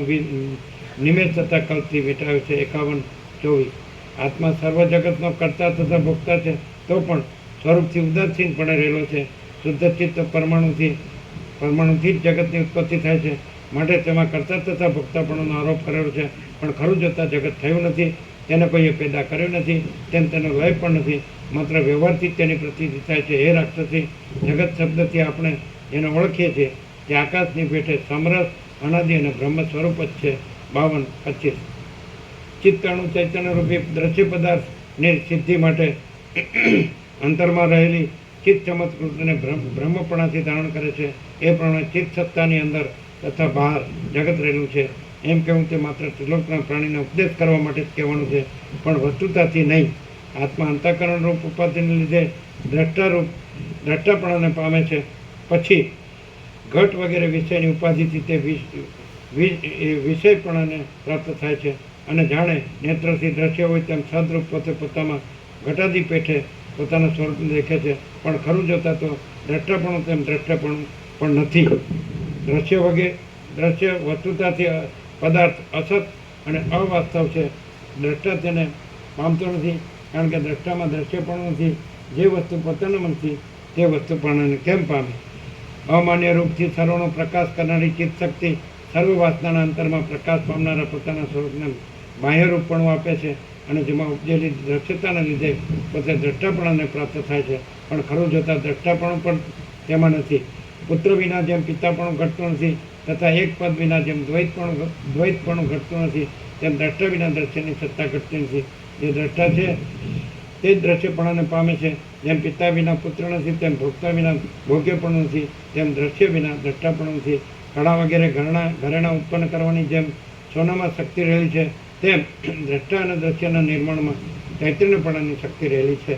નિમેષ તથા કલ્પથી વીંટાયો છે. 51:24 આત્મા સર્વ જગતનો કર્તા તથા ભોગતા છે, તો પણ સ્વરૂપથી ઉદાસીનપણે રહેલો છે. શુદ્ધ ચિત્ત પરમાણુથી જ જગતની ઉત્પત્તિ થાય છે, માટે તેમાં કર્તા તથા ભોગતાપણોનો આરોપ કરેલો છે. પણ ખરું જોતાં જગત થયું નથી, તેને કોઈએ પેદા કર્યું નથી, તેનો લય પણ નથી, માત્ર વ્યવહારથી જ તેની પ્રતીતિ થાય છે. હે રાક્ષસી, જગત શબ્દથી આપણે જેને ઓળખીએ છીએ તે આકાશની પેઠે સમરસ અનાદિ અને બ્રહ્મ સ્વરૂપ જ છે. 52:25 ચિત્ત અણુ ચૈતન્યરૂપી દ્રશ્ય પદાર્થની સિદ્ધિ માટે અંતરમાં રહેલી ચિત્ત ચમત્કૃતિને બ્રહ્મપણાથી ધારણ કરે છે. એ પ્રમાણે ચિત્ત સત્તાની અંદર તથા બહાર જગત રહેલું છે. એમ કહેવું તે માત્ર ત્રિલોકના પ્રાણીને ઉપદેશ કરવા માટે જ કહેવાનું છે, પણ વસ્તુતાથી નહીં. આત્મા અંતઃકરણ રૂપ ઉપાધિને લીધે દ્રષ્ટાપણાને પામે છે, પછી ઘટ વગેરે વિષયની ઉપાધિથી તે વિષયપણાને પ્રાપ્ત થાય છે અને જાણે નેત્રથી દ્રશ્ય હોય તેમ સદરૂપ પોતે પોતામાં ઘટાદી પેઠે પોતાના સ્વરૂપને દેખે છે. પણ ખરું જોતા તો દ્રષ્ટાપણું તેમ દ્રષ્ટાપણું પણ નથી. દ્રશ્ય વસ્તુતાથી પદાર્થ અસત અને અવાસ્તવ છે. દ્રષ્ટા તેને પામતો નથી, કારણ કે દ્રષ્ટામાં દ્રશ્યપણું નથી. જે વસ્તુ પોતાના મનથી તે વસ્તુપણાને કેમ પામે? અમાન્ય રૂપથી સર્વનો પ્રકાશ કરનારી ચિત્ત શક્તિ સર્વ વાસનાના અંતરમાં પ્રકાશ પામનારા પોતાના સ્વરૂપને બાહ્ય રૂપપણું આપે છે અને જેમાં ઉપજેલી દ્રશ્યતાને લીધે પોતે દ્રષ્ટાપણાને પ્રાપ્ત થાય છે. પણ ખરું જોતાં દ્રષ્ટાપણું પણ તેમાં નથી. પુત્ર વિના જેમ પિતાપણું ઘટતું નથી, તથા એક પદ વિના જેમ દ્વૈતપણું ઘટતું નથી, તેમ દ્રષ્ટા વિના દ્રશ્યની સત્તા ઘટતી નથી. જે દ્રષ્ટા છે તે જ દ્રશ્યપણાને પામે છે. જેમ પિતા વિના પુત્ર નથી, તેમ ભોગતા વિના ભોગ્યપણું નથી, તેમ દ્રશ્ય વિના દ્રષ્ટાપણું નથી. કળા વગેરે ઘરેણાં ઉત્પન્ન કરવાની જેમ સોનામાં શક્તિ રહેલી છે, તેમ દ્રષ્ટા અને દ્રશ્યના નિર્માણમાં ચૈતન્યપણાની શક્તિ રહેલી છે.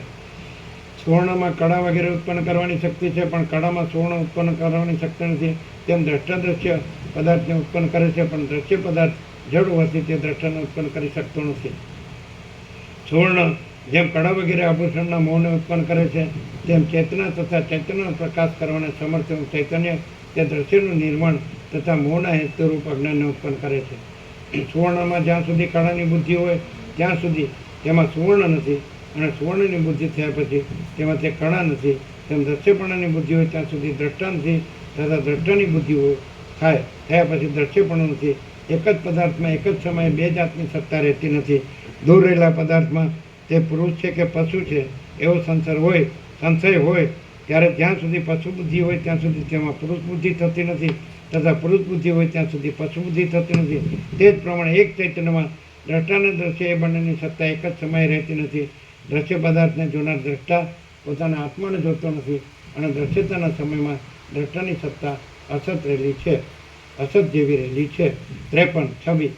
સુવર્ણમાં કળા વગેરે ઉત્પન્ન કરવાની શક્તિ છે, પણ કળામાં સુવર્ણ ઉત્પન્ન કરવાની શક્તિ નથી. તેમ દ્રષ્ટા દ્રશ્ય પદાર્થને ઉત્પન્ન કરે છે, પણ દ્રશ્ય પદાર્થ જડ હોવાથી તે દ્રષ્ટાને ઉત્પન્ન કરી શકતો નથી. સુવર્ણ જેમ કડા વગેરે આભૂષણના મોહને ઉત્પન્ન કરે છે, તેમ ચેતના તથા ચૈતન્યનો પ્રકાશ કરવાને સમર્થ એવું ચૈતન્ય તે દ્રશ્યનું નિર્માણ તથા મોહના હેતુરૂપ અજ્ઞાનને ઉત્પન્ન કરે છે. સુવર્ણમાં જ્યાં સુધી કળાની બુદ્ધિ હોય ત્યાં સુધી તેમાં સુવર્ણ નથી, અને સુવર્ણની બુદ્ધિ થયા પછી તેમાં તે કળા નથી. તેમ દ્રશ્યપણાની બુદ્ધિ હોય ત્યાં સુધી દ્રષ્ટા નથી, તથા દ્રષ્ટાની બુદ્ધિ હોય થયા પછી દ્રશ્યપણું નથી. એક જ પદાર્થમાં એક જ સમયે બે જાતની સત્તા રહેતી નથી. દૂર રહેલા પદાર્થમાં તે પુરુષ છે કે પશુ છે એવો સંશય હોય ત્યારે જ્યાં સુધી પશુ બુદ્ધિ હોય ત્યાં સુધી તેમાં પુરુષ બુદ્ધિ થતી નથી, તથા પુરુષ બુદ્ધિ હોય ત્યાં સુધી પશુ બુદ્ધિ થતી નથી. તે જ પ્રમાણે એક ચૈતન્યમાં દ્રષ્ટા અને દ્રશ્ય એ બંનેની સત્તા એક જ સમયે રહેતી નથી. દ્રશ્ય પદાર્થને જોનાર દ્રષ્ટા પોતાના આત્માને જોતો નથી, અને દ્રશ્યતાના સમયમાં દ્રષ્ટાની સત્તા અસત રહેલી છે, અસત જેવી રહેલી છે. 53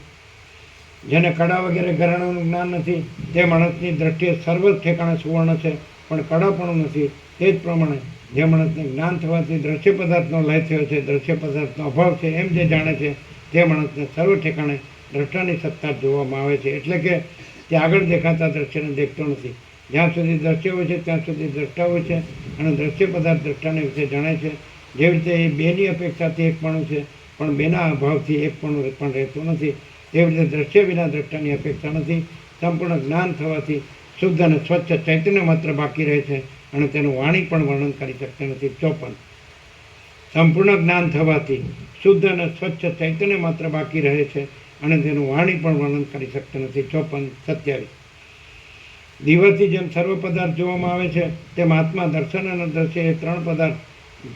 જેને કડા વગેરે ઘરાણાનું જ્ઞાન નથી તે માણસની દ્રષ્ટિએ સર્વ ઠેકાણે સુવર્ણ છે, પણ કડાપણું નથી. તે જ પ્રમાણે જે માણસને જ્ઞાન થવાથી દ્રશ્ય પદાર્થનો લય થયો છે, દ્રશ્ય પદાર્થનો અભાવ છે એમ જે જાણે છે તે માણસને સર્વ ઠેકાણે દ્રષ્ટાની સત્તા જોવામાં આવે છે. એટલે કે તે આગળ દેખાતા દ્રશ્યને દેખતો નથી. જ્યાં સુધી દ્રશ્ય હોય છે ત્યાં સુધી દ્રષ્ટા હોય છે, અને દ્રશ્ય પદાર્થ દ્રષ્ટાને વિશે જાણે છે. જેવી રીતે એ બેની અપેક્ષાથી એકપણું છે, પણ બેના અભાવથી એકપણું પણ રહેતું નથી. તેવી રીતે દ્રશ્ય વિના દ્રષ્ટાની અપેક્ષા નથી. સંપૂર્ણ જ્ઞાન થવાથી શુદ્ધ અને સ્વચ્છ ચૈતન્ય માત્ર બાકી રહે છે, અને તેનું વાણી પણ વર્ણન કરી શકતી નથી. 54 સંપૂર્ણ જ્ઞાન થવાથી શુદ્ધ અને સ્વચ્છ ચૈતન્ય માત્ર બાકી રહે છે, અને તેનું વાણી પણ વર્ણન કરી શકતું નથી. 54 27 દીવાથી જેમ સર્વ પદાર્થ જોવામાં આવે છે તેમ આત્મા, દર્શન અને દ્રશ્ય એ ત્રણ પદાર્થ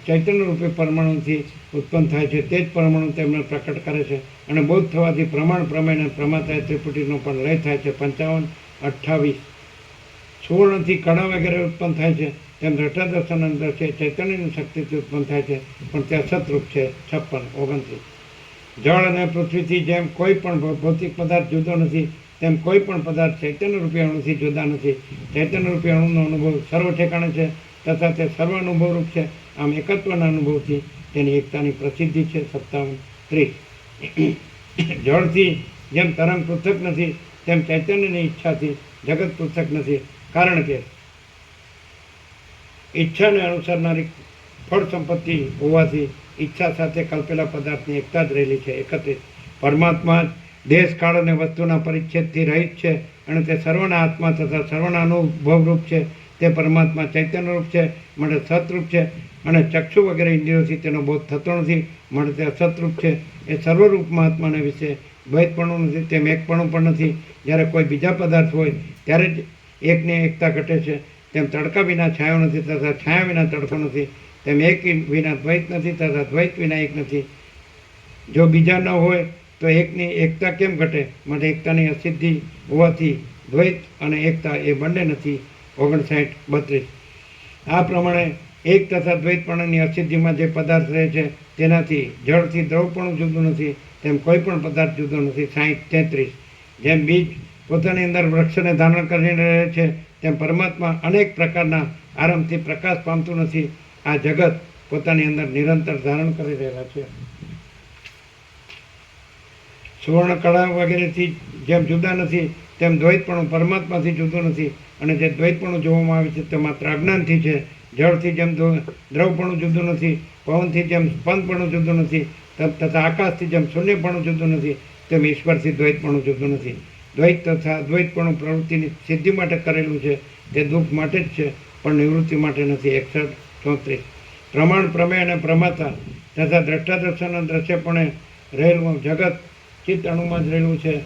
ચૈતન્ય રૂપે પરમાણુથી ઉત્પન્ન થાય છે. તે જ પરમાણુ તેમને પ્રકટ કરે છે, અને બોધ થવાથી પ્રમાણ, પ્રમેય અને પ્રમાતા ત્રિપુટીનો પણ લય થાય છે. 55 28 સુવર્ણથી કડા વગેરે ઉત્પન્ન થાય છે, તેમ દ્રષ્ટા દર્શન અને દ્રશ્ય ચૈતન્યની શક્તિથી ઉત્પન્ન થાય છે, પણ તે અસતરૂપ છે. 56 29 જળ અને પૃથ્વીથી જેમ કોઈ પણ ભૌતિક પદાર્થ જુદો નથી, તેમ કોઈ પણ પદાર્થ ચૈતન્ય રૂપી અણુથી જુદા નથી. ચૈતન્ય રૂપી અણુનો અનુભવ સર્વ ઠેકાણે છે, તથા તે સર્વ અનુભવરૂપ છે. આમ એકત્વના અનુભવથી તેની એકતાની પ્રસિદ્ધિ છે. 57 30 જળથી જેમ તરંગ પૃથક નથી, તેમ ચૈતન્યની ઈચ્છાથી જગત પૃથક નથી. કારણ કે ઈચ્છાને અનુસરનારી ફળ સંપત્તિ હોવાથી ઈચ્છા સાથે કલ્પેલા પદાર્થની એકતા જ રહેલી છે. 31 પરમાત્મા જ દેશ, કાળ અને વસ્તુના પરિચ્છેદથી રહિત છે, અને તે સર્વના આત્મા તથા સર્વના અનુભવરૂપ છે. તે પરમાત્મા ચૈતન્યરૂપ છે, માટે સતરૂપ છે, અને ચક્ષુ વગેરે ઇન્દ્રિયોથી તેનો બોધ થતો નથી, માટે તે અસતરૂપ છે. એ સર્વરૂપમાં આત્માને વિશે દ્વૈતપણું નથી, તેમ એકપણું પણ નથી. જ્યારે કોઈ બીજા પદાર્થ હોય ત્યારે જ એકની એકતા ઘટે છે. તેમ તડકા વિના છાયો નથી, તથા છાયા વિના તડકો નથી. તેમ એક વિના દ્વૈત નથી, તથા દ્વૈત વિના એક નથી. જો બીજા ન હોય તો એકની એકતા કેમ ઘટે? માટે એકતાની અસિદ્ધિ હોવાથી દ્વૈત અને એકતા એ બંને નથી. 59 32 આ પ્રમાણે એક તથા દ્વૈતપણાની અસિદ્ધિમાં જે પદાર્થ રહે છે તેનાથી જળથી દ્રવપણું જુદું નથી, તેમ કોઈ પણ પદાર્થ જુદો નથી. 60 33 જેમ બીજ પોતાની અંદર વૃક્ષને ધારણ કરીને રહે છે, તેમ પરમાત્મા અનેક પ્રકારના આરંભથી પ્રકાશ પામતું નથી. આ જગત પોતાની અંદર નિરંતર ધારણ કરી રહેલા છે. સુવર્ણ કળા વગેરેથી જેમ જુદા નથી, તેમ દ્વૈતપણું પરમાત્માથી જુદું નથી, અને જે દ્વૈતપણું જોવામાં આવે છે તે માત્ર અજ્ઞાનથી છે. જળથી જેમ દ્રવપણું જુદું નથી, પવનથી જેમ સ્પંદપણું જુદું નથી, તથા આકાશથી જેમ શૂન્યપણું જુદું નથી, તેમ ઈશ્વરથી દ્વૈતપણું જુદું નથી. દ્વૈત તથા દ્વૈતપણું પ્રવૃત્તિની સિદ્ધિ માટે કરેલું છે, તે દુઃખ માટે જ છે, પણ નિવૃત્તિ માટે નથી. 61 34 પ્રમાણ, પ્રમેય અને પ્રમાતા તથા દ્રષ્ટા દર્શન અને દ્રશ્યપણે રહેલું જગત ચિત્ત અણુમાં જ રહેલું છે.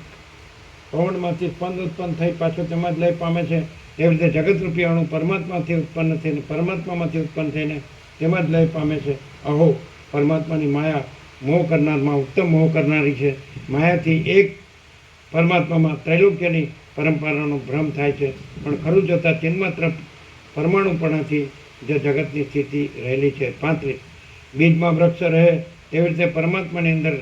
પવનમાંથી સ્પંદ ઉત્પન્ન થઈ પાછો તેમાં જ લય પામે છે. એવી રીતે જગતરૂપી અણુ પરમાત્માથી ઉત્પન્ન થઈને પરમાત્મામાંથી ઉત્પન્ન થઈને તેમાં જ લય પામે છે. અહો પરમાત્માની માયા મોહ કરનારમાં ઉત્તમ મોહ કરનારી છે. માયાથી એક પરમાત્મામાં ત્રૈલોક્યની પરંપરાનો ભ્રમ થાય છે, પણ ખરું જોતાં ચિન્માત્ર પરમાણુપણાથી જે જગતની સ્થિતિ રહેલી છે. 35 બીજમાં વૃક્ષ રહે તેવી રીતે પરમાત્માની અંદર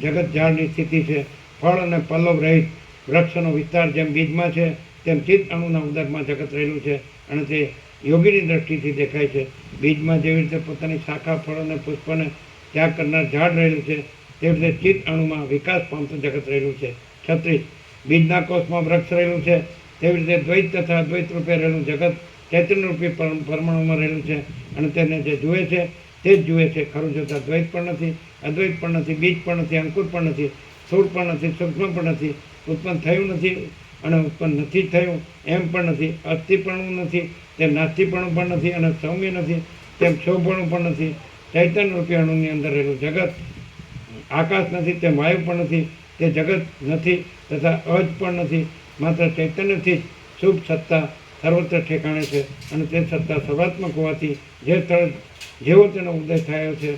જગત ઝાડની સ્થિતિ છે. ફળ અને પલ્લવ રહિત વૃક્ષનો વિસ્તાર જેમ બીજમાં છે, તેમ ચિત્ત અણુના ઉદરમાં જગત રહેલું છે, અને તે યોગીની દ્રષ્ટિથી દેખાય છે. બીજમાં જેવી રીતે પોતાની શાખા, ફળ અને પુષ્પને ત્યાગ કરનાર ઝાડ રહેલું છે, તેવી રીતે ચિત્ત અણુમાં વિકાસ પામતું જગત રહેલું છે. 36 બીજના કોષમાં વૃક્ષ રહેલું છે, તેવી રીતે દ્વૈત તથા અદ્વૈત રૂપે રહેલું જગત ચૈતન્યરૂપી પરમાણુમાં રહેલું છે અને તેને જે જુએ છે તે જ જુએ છે. ખરું જોતા દ્વૈત પણ નથી, અદ્વૈત પણ નથી, બીજ પણ નથી, અંકુર પણ નથી, સ્થૂળ પણ નથી, સૂક્ષ્મ પણ નથી, ઉત્પન્ન થયું નથી અને ઉત્પન્ન નથી થયું એમ પણ નથી, અસ્થિપણું નથી તેમ નાસ્તિપણું પણ નથી અને સૌમ્ય નથી તેમ ક્ષોભણું પણ નથી. ચૈતન્યરૂપી અણુની અંદર રહેલું જગત આકાશ નથી તેમ વાયુ પણ નથી, તે જગત નથી તથા અજ પણ નથી, માત્ર ચૈતન્યથી જ શુભ સત્તા સર્વત્ર ઠેકાણે છે અને તે સત્તા સર્વાત્મક હોવાથી જે સ્થળ જેવો તેનો ઉદય થયો છે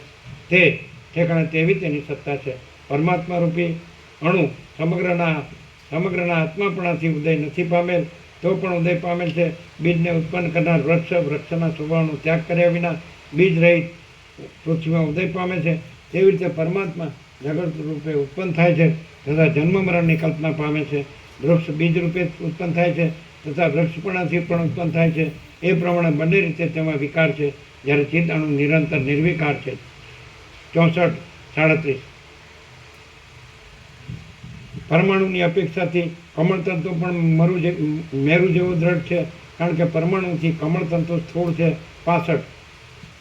તે ઠેકાણે તેવી તેની સત્તા છે. પરમાત્મા રૂપી અણુ સમગ્રના આત્માપણાથી ઉદય નથી પામેલ તો પણ ઉદય પામેલ છે. બીજને ઉત્પન્ન કરનાર વૃક્ષના સ્વભાવનો ત્યાગ કર્યા વિના બીજ રહિત પૃથ્વીમાં ઉદય પામે છે. તેવી રીતે પરમાત્મા જગત રૂપે ઉત્પન્ન થાય છે તથા જન્મ મરણની કલ્પના પામે છે. વૃક્ષ બીજ રૂપે ઉત્પન્ન થાય છે તથા વૃક્ષપણાથી પણ ઉત્પન્ન થાય છે. એ પ્રમાણે બંને રીતે તેમાં વિકાર છે, જ્યારે ચિત્ત અણુ નિરંતર નિર્વિકાર છે. 64 37 પરમાણુની અપેક્ષાથી કમળતંતુ પણ મેરુ જેવો દ્રઢ છે, કારણ કે પરમાણુથી કમળતંતુ સ્થૂળ છે. 65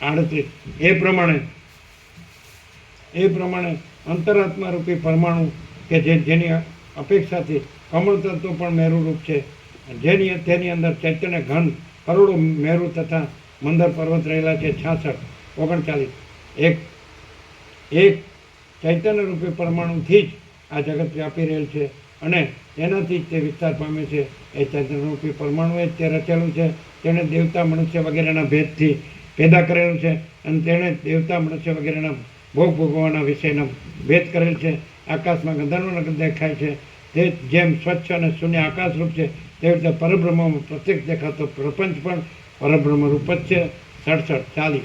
38 એ પ્રમાણે અંતરાત્મા રૂપી પરમાણુ કે જેની અપેક્ષાથી કમળતંતુ પણ મેરુરૂપ છે, તેની અંદર ચૈતન્ય ઘન કરોડો મેરુ તથા મંદર પર્વત રહેલા છે. 66 39 એક ચૈતન્ય રૂપી પરમાણુથી જ આ જગત વ્યાપી રહેલ છે અને તેનાથી જ તે વિસ્તાર પામે છે. એ ચૈતન્ય રૂપી પરમાણુએ જ તે રચેલું છે. તેણે દેવતા મનુષ્ય વગેરેના ભેદથી પેદા કરેલું છે અને તેણે દેવતા મનુષ્ય વગેરેના ભોગ ભોગવવાના વિષયનો ભેદ કરેલ છે. આકાશમાં ગંધર્વનગર દેખાય છે તે જેમ સ્વચ્છ અને શૂન્ય આકાશરૂપ છે, તેવી રીતે પરબ્રહ્મમાં પ્રત્યક્ષ દેખાતો પ્રપંચ પણ પરબ્રહ્મ રૂપ જ છે. 67 40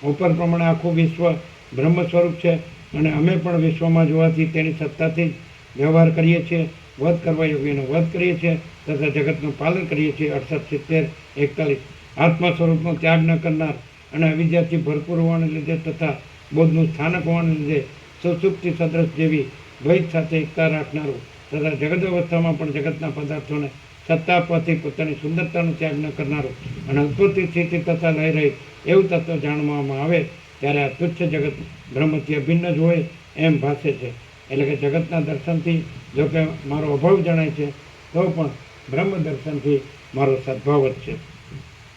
ઉપર પ્રમાણે આખું વિશ્વ બ્રહ્મ સ્વરૂપ છે અને અમે પણ વિશ્વમાં જોવાથી તેની સત્તાથી જ વ્યવહાર કરીએ છીએ, વધ કરવા યોગ્યનો વધ કરીએ છીએ તથા જગતનું પાલન કરીએ છીએ. 68 70 41 આત્મા સ્વરૂપનો ત્યાગ ન કરનાર અને અવિદ્યાથી ભરપૂર હોવાને લીધે તથા બોધનું સ્થાનક હોવાને લીધે સુસુપ્તિ સદ્રશ જેવી દ્વૈત સાથે એકતા રાખનારું તથા જગત અવસ્થામાં પણ જગતના પદાર્થોને સત્તા આપવાથી પોતાની સુંદરતાનો ત્યાગ ન કરનારું અને ઉત્પત્તિ સ્થિતિ તથા લઈ રહી એવું તત્વ જાણવામાં આવે ત્યારે આ તુચ્છ જગત બ્રહ્મથી અભિન્ન જ હોય એમ ભાસે છે. એટલે કે જગતના દર્શનથી જો કે મારો અભાવ જણાય છે તો પણ બ્રહ્મ દર્શનથી મારો સદભાવ જ છે.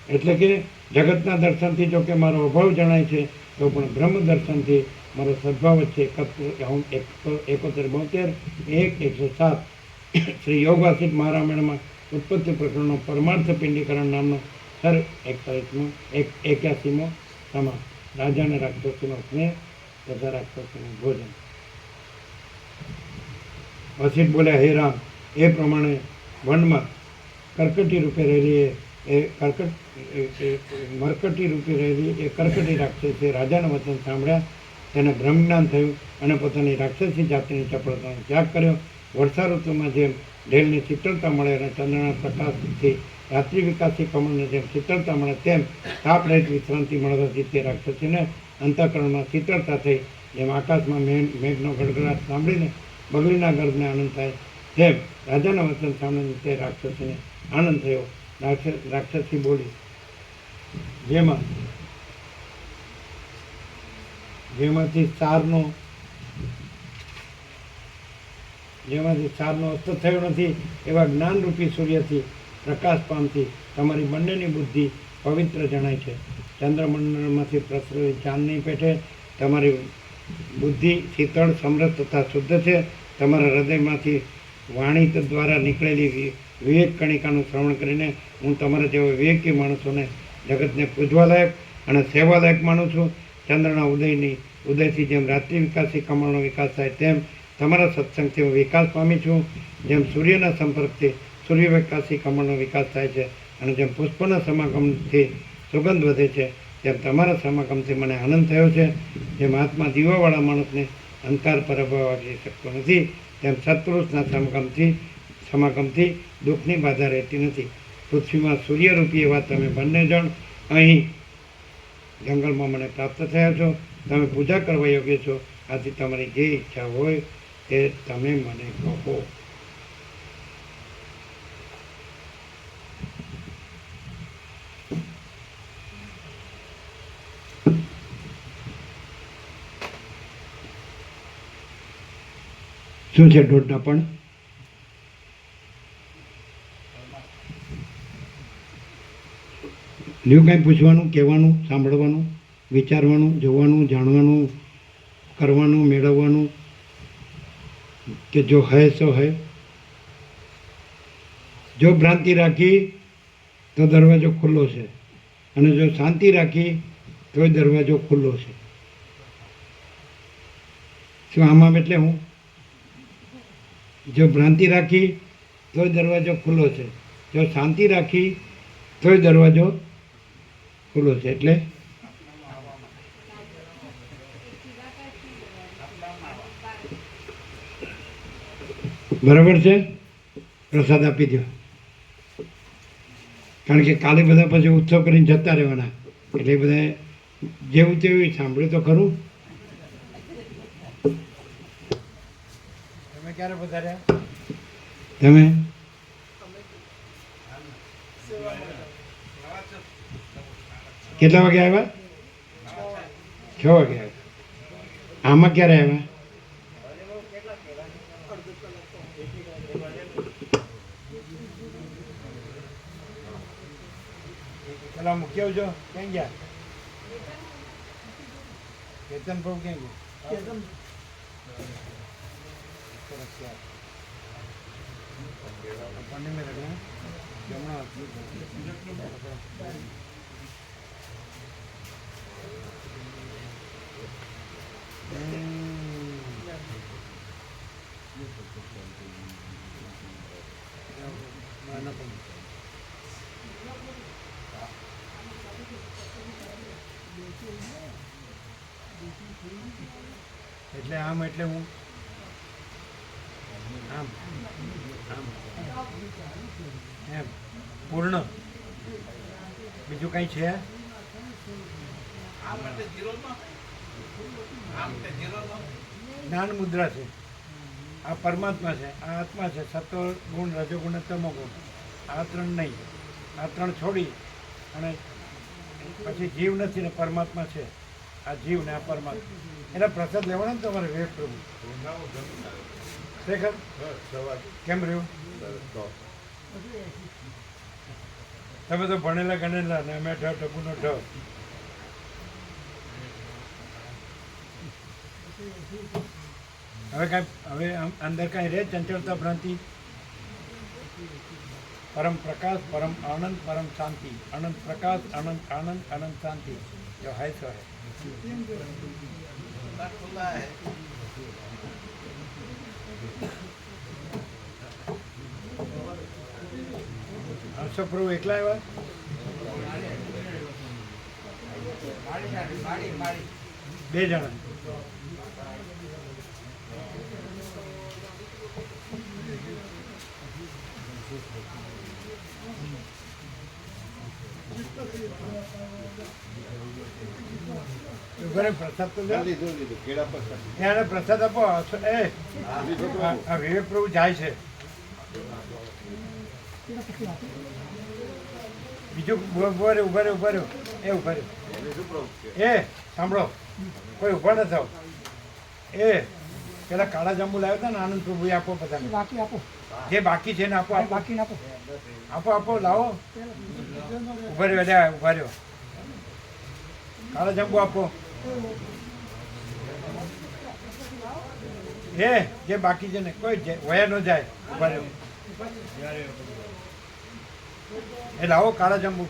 એટલે કે જગતના દર્શનથી જો કે મારો અભાવ જણાય છે તો પણ બ્રહ્મ દર્શનથી મારો સદભાવ જ છે. 71 72 107 શ્રી યોગવાસિત મહારામાયણમાં ઉત્પત્તિ પ્રકરણનો પરમાર્થ પિંડીકરણ નામનો 81મો સમા રાજાને રાક્ષસીનો સ્નેહ તથા રાક્ષસીનું ભોજન. વસિષ્ઠ બોલ્યા, હે રામ, એ પ્રમાણે વનમાં કર્કટી રૂપે રહેલી મરકટી રૂપે રહેલી એ કર્કટી રાક્ષસે રાજાના વચન સાંભળ્યા, તેને બ્રહ્મજ્ઞાન થયું અને પોતાની રાક્ષસી જાતિની ચપળતાનો ત્યાગ કર્યો. વર્ષા ઋતુમાં જેમ ઢેલની શીતળતા મળે અને ચંદ્રના પ્રકાશથી રાત્રિ વિકાસી કમળને જેમ શીતળતા મળે તેમ તાપ રહિત વિશ્રાંતિ મળવાથી તે રાક્ષસીને અંતઃકરણમાં શીતળતા થઈ. જેમ આકાશમાં મેઘનો ગડગડાટ સાંભળીને બગડીના ગર્ભને આનંદ થાય તેમ રાજાના વચન સાંભળીને તે રાક્ષસીને આનંદ થયો. રાક્ષસી બોલી, જેમાંથી સારનો અસ્ત થયો નથી એવા જ્ઞાનરૂપી સૂર્યથી પ્રકાશ પામતી તમારી બંનેની બુદ્ધિ પવિત્ર જણાય છે. ચંદ્રમંડળમાંથી પ્રસરેલી ચાંદની પેઠે તમારી બુદ્ધિ શીતળ, સમરસ તથા શુદ્ધ છે. તમારા હૃદયમાંથી વાણી દ્વારા નીકળેલી વિવેક કણિકાનું શ્રવણ કરીને હું તમારા જેવા વિવેકી માણસોને જગતને પૂજવાલાયક અને સેવાલાયક માનું છું. ચંદ્રના ઉદયથી જેમ રાત્રિ વિકાસી કમળનો વિકાસ થાય તેમ તમારા સત્સંગથી હું વિકાસ પામી છું. જેમ સૂર્યના સંપર્કથી સૂર્ય વિકાસી કમળનો વિકાસ થાય છે અને જેમ પુષ્પના સમાગમથી સુગંધ વધે છે તેમ તમારા સમાગમથી મને આનંદ થયો છે. જેમ આત્મા દીવાવાળા માણસને અંધકાર પરાભવ આવી શકતો નથી તેમ સત્પુરુષના સમાગમથી દુઃખની બાધા રહેતી નથી. પૃથ્વીમાં સૂર્યરૂપી એવા તમે બંને જણ અહીં જંગલમાં મને પ્રાપ્ત થયા છો. તમે પૂજા કરવા યોગ્ય છો આથી તમારી જે ઈચ્છા હોય તે તમે મને કહો. શું છે દોઢના પણ? લ્યું કાંઈ પૂછવાનું, કહેવાનું, સાંભળવાનું, વિચારવાનું, જોવાનું, જાણવાનું, કરવાનું, મેળવવાનું, કે જો હૈ સો હૈ. જો ભ્રાંતિ રાખી તો દરવાજો ખુલ્લો છે, અને જો શાંતિ રાખી તોય દરવાજો ખુલ્લો છે. શું આમાં એટલે હું? જો ભ્રાંતિ રાખી તોય દરવાજો ખુલ્લો છે, જો શાંતિ રાખી તોય દરવાજો ખુલ્લો છે. એટલે બરાબર છે. પ્રસાદ આપી દો, કારણ કે કાલે બધા પછી ઉત્સવ કરીને જતા રહેવાના, એટલે બધા જેવું તેવું સાંભળ્યું તો ખરું. તમે ક્યારે પધાર્યા? તમે કેટલા વાગે આવ્યા? 6 વાગે આવ્યા. આમાં ક્યારે આવ્યા? પેલા મૂકી આવજો. ક્યાં ગયા? કેતન પ્રભુ ક્યાં ગયા? पढ़ने में लगे हैं जमुना એટલે આમ એટલે હું આમ આમ એમ પૂર્ણ બીજું કઈ છે? જ્ઞાન મુદ્રા છે. આ પરમાત્મા છે, આ આત્મા છે. સત્વ ગુણ, રજોગુણ, તમો ગુણ, આ ત્રણ નહીં. આ ત્રણ છોડી અને પછી જીવ નથી ને પરમાત્મા છે. આ જીવ ને આ પરમાત્મા. એના પ્રસાદ લેવાના ને તમારે વિવેક પ્રભુ. ખરેખર કેમ રહ્યું? તમે તો ભણેલા ગણેલા ને અમે ઢ ટપુનો ઢ. હવે અંદર કાંઈ રહે ચંચળતા ભ્રાંતિ? પરમ પ્રકાશ, પરમ આનંદ, પરમ શાંતિ. અનંત પ્રકાશ, અનંત આનંદ, અનંત શાંતિ. જો હૈ સો હૈ. હર્ષો પ્રભુ એકલા આવ્યા? 2 જણા. પ્રસાદ તો એને પ્રસાદ આપો. એ આ વિવેક પ્રભુ જાય છે. બીજું ઉભા રહ્યો, ઉભા રહ્યો, ઉભા રહ્યો. એ ઉભા રહ્યો. એ સાંભળો, કોઈ ઉભા ન થાવ. એ પેલા કાળા જાંબુ લાવ્યો હતા ને આનંદ પ્રભુ આપો બધાને. બાકી આપો, જે બાકી છે ને આપો. આપો બાકી આપો, આપો આપો લાવો. ઉભા રહ્યો, એટલે ઉભા રહ્યો. કાળા જાંબુ આપો. એ જે બાકી છે ને કોઈ વયા ન જાય. ઉભા રહ્યો. એ લાવો કાળા જાંબુ.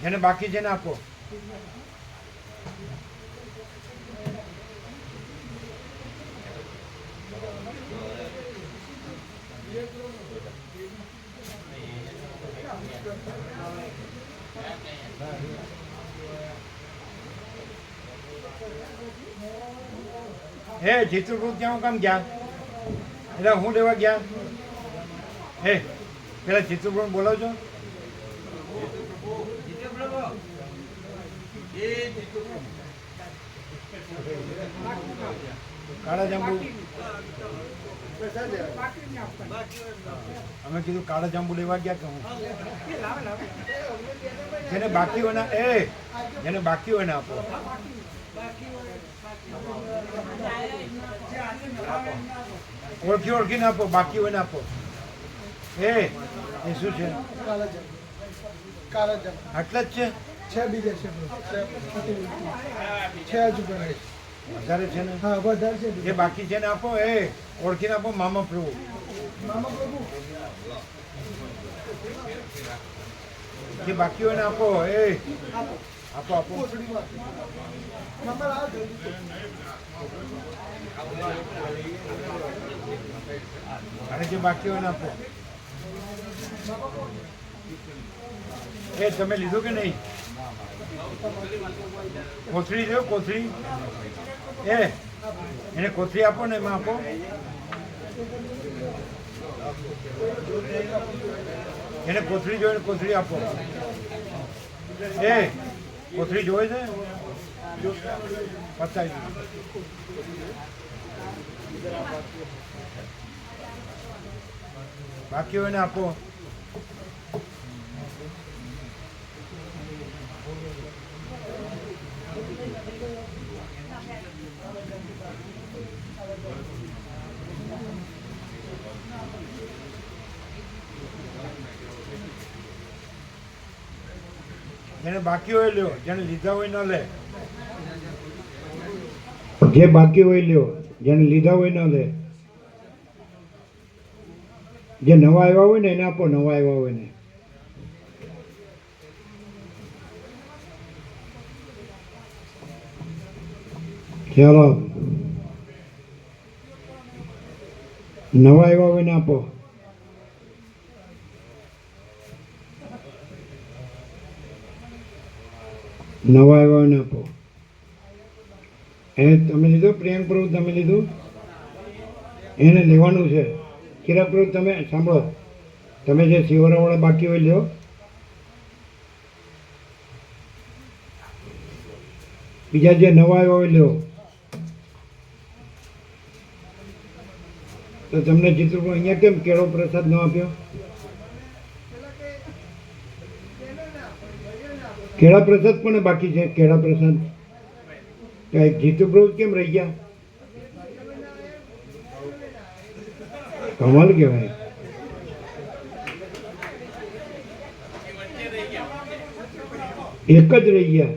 જેને બાકી છે ને આપો. હે જીતુભાઈ ક્યાં કામ ગયા? એટલે હું લેવા ગયા? હે પેલા જીતુભાઈ બોલાવજો. કાળા જાંબુ અમે કીધું કાળા જાંબુ લેવા ગયા કે હું જેને બાકી હોય ને જેને બાકી હોય ને આપો ઓળખીને આપો બાકી હોય ને આપો એ શું છે આટલા જ છે છે બીજા છે હજુ બનાવી વધારે છે ને હા વધારે છે જે બાકી છે ને આપો ઓળખીને આપો મામા પ્રભુ મામા પ્રભુ જે બાકી હોય ને આપો આપો આપો નંબર આવો જલ્દી અને જે બાકી હોય ને આપો તમે લીધું કે નહીં કોથળી લ્યો કોથળી એને કોથળી આપો ને એમાં આપો એને કોથળી જોઈએ ને કોથળી આપો કોથળી જોવે છે પતાવી બાકી હોય ને આપો જેને બાકી હોય લ્યો જેને લીધા હોય ન લે જે બાકી હોય લ્યો જેને લીધા હોય ન લે જે નવા આવ્યા હોય ને એને આપો નવા આવ્યા હોય ને ચાલો નવા આવ્યા હોય ને આપો નવા આવ્યા હોય ને આપો એ તમે લીધું પ્રિયંક પ્રભુ તમે લીધું એને લેવાનું છે કિરા પ્રભુ તમે સાંભળો તમે જે સિવરાવાળા બાકી હોય લ્યો બીજા જે નવા આવ્યા હોય લ્યો તો તમને ચિત્રપ્રભુ અહીંયા કેમ કેળો પ્રસાદ ન આપ્યો કેળા પ્રસાદ પણ બાકી છે કેળા પ્રસાદ જીતુપ્રભુ કેમ રહી ગયા કમાલ કહેવાય એક જ રહી ગયા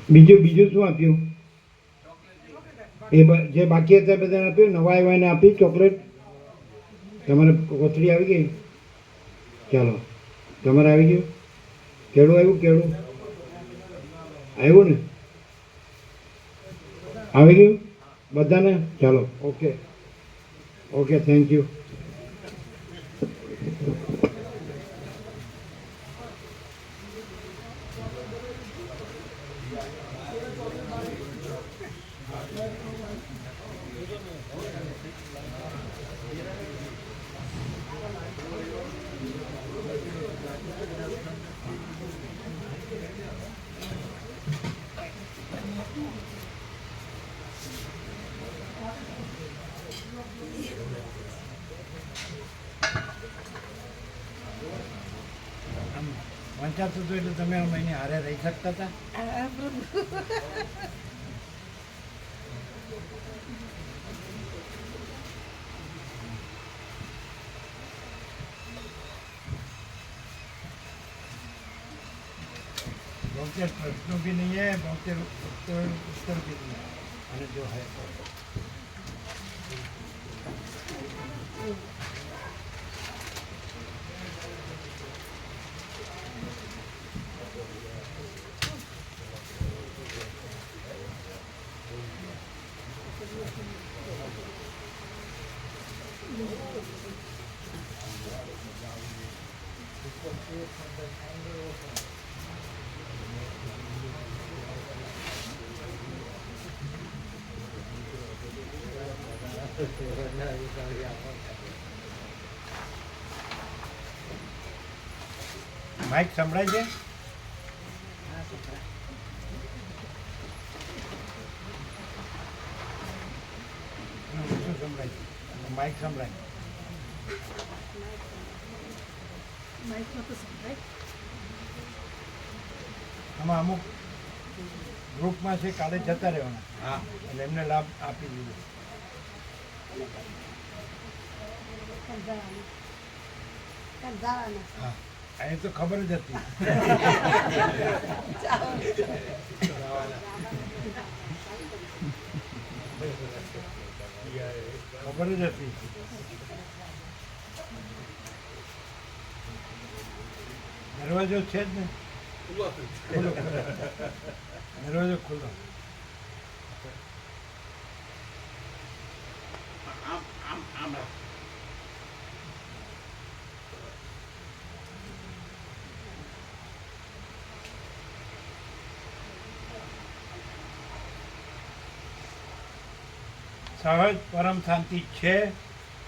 બીજું શું આપ્યું જે બાકી હતા બધાને આપ્યું નવા આવ્યાને આપી ચોકલેટ તમારે કોથળી આવી ગઈ ચાલો તમારે આવી ગયું કેળું આવ્યું આવ્યું ને આવી ગયું બધાને ચાલો ઓકે થેન્ક યુ વંચાતું હતું એટલે તમે આમ એની હારે રહી શકતા હતા बहुत प्रश्नों भी नहीं है बहुत उत्तर भी नहीं है અને જો है માઇક સંભળાય છે સંભળાય. આમાં અમુક ગ્રુપમાં છે કાલે જતા રહેવાના એટલે એમને લાભ આપી દીધો. હા એ તો ખબર જ હતી. ખબર જ હતી. દરવાજો છે જ ને, ખુલ્લો દરવાજો ખુલ્લો. સહજ પરમ શાંતિ છે,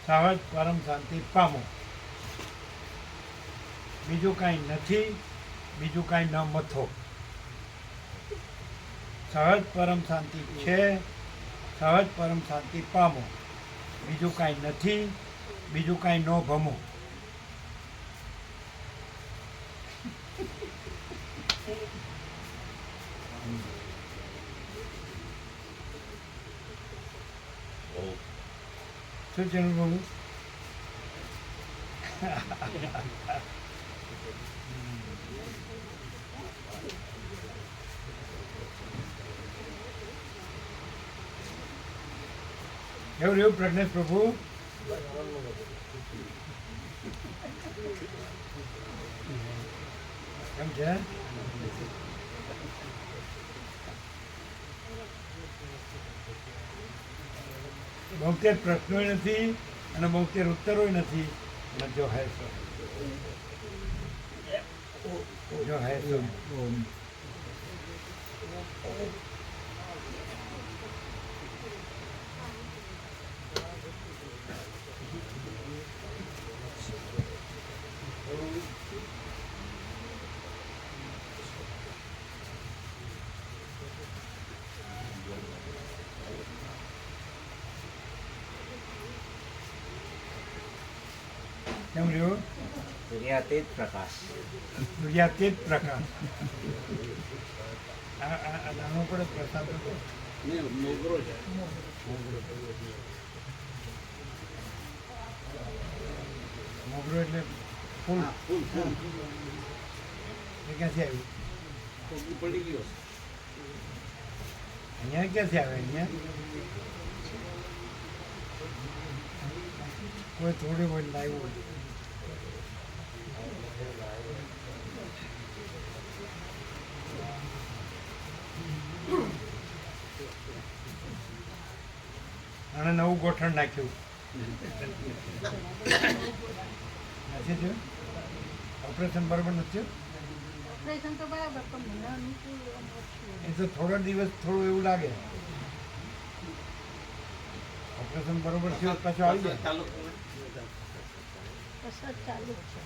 સહજ પરમ શાંતિ પામો. બીજું કાંઈ નથી, બીજું કાંઈ ન મથો. સહજ પરમ શાંતિ છે, સહજ પરમ શાંતિ પામો. બીજું કાંઈ નથી, બીજું કાંઈ ન ભમો. શું છે બાબુ? કેવું રહ્યું પ્રજ્ઞેશ પ્રભુ? કેમ છે? બહુતેર પ્રશ્નો નથી અને બહુતેર ઉત્તરો નથી. અને જો હે સો, જો હે સો. કેમ રહ્યું? સૂર્યાતીત પ્રકાશ. સૂર્યાતીત પ્રકાશ. આ નાનો પડે પ્રસાદ હતો. મોગરો એટલે ફૂલ. એ ક્યાંથી આવ્યું? પડી ગયો. અહીંયા ક્યાંથી આવે? અહીંયા કોઈ થોડી કોઈ લાવ્યું. અને નવું ગોઠણ નાખ્યું. નથી થયું? ઓપરેશન બરાબર નથી થયું? ઓપરેશન તો બરાબર પણ મને એ તો થોડા દિવસ થોડું એવું લાગે. ઓપરેશન બરોબર થયું પાછું આવી જાય. કસરત ચાલુ જ છે.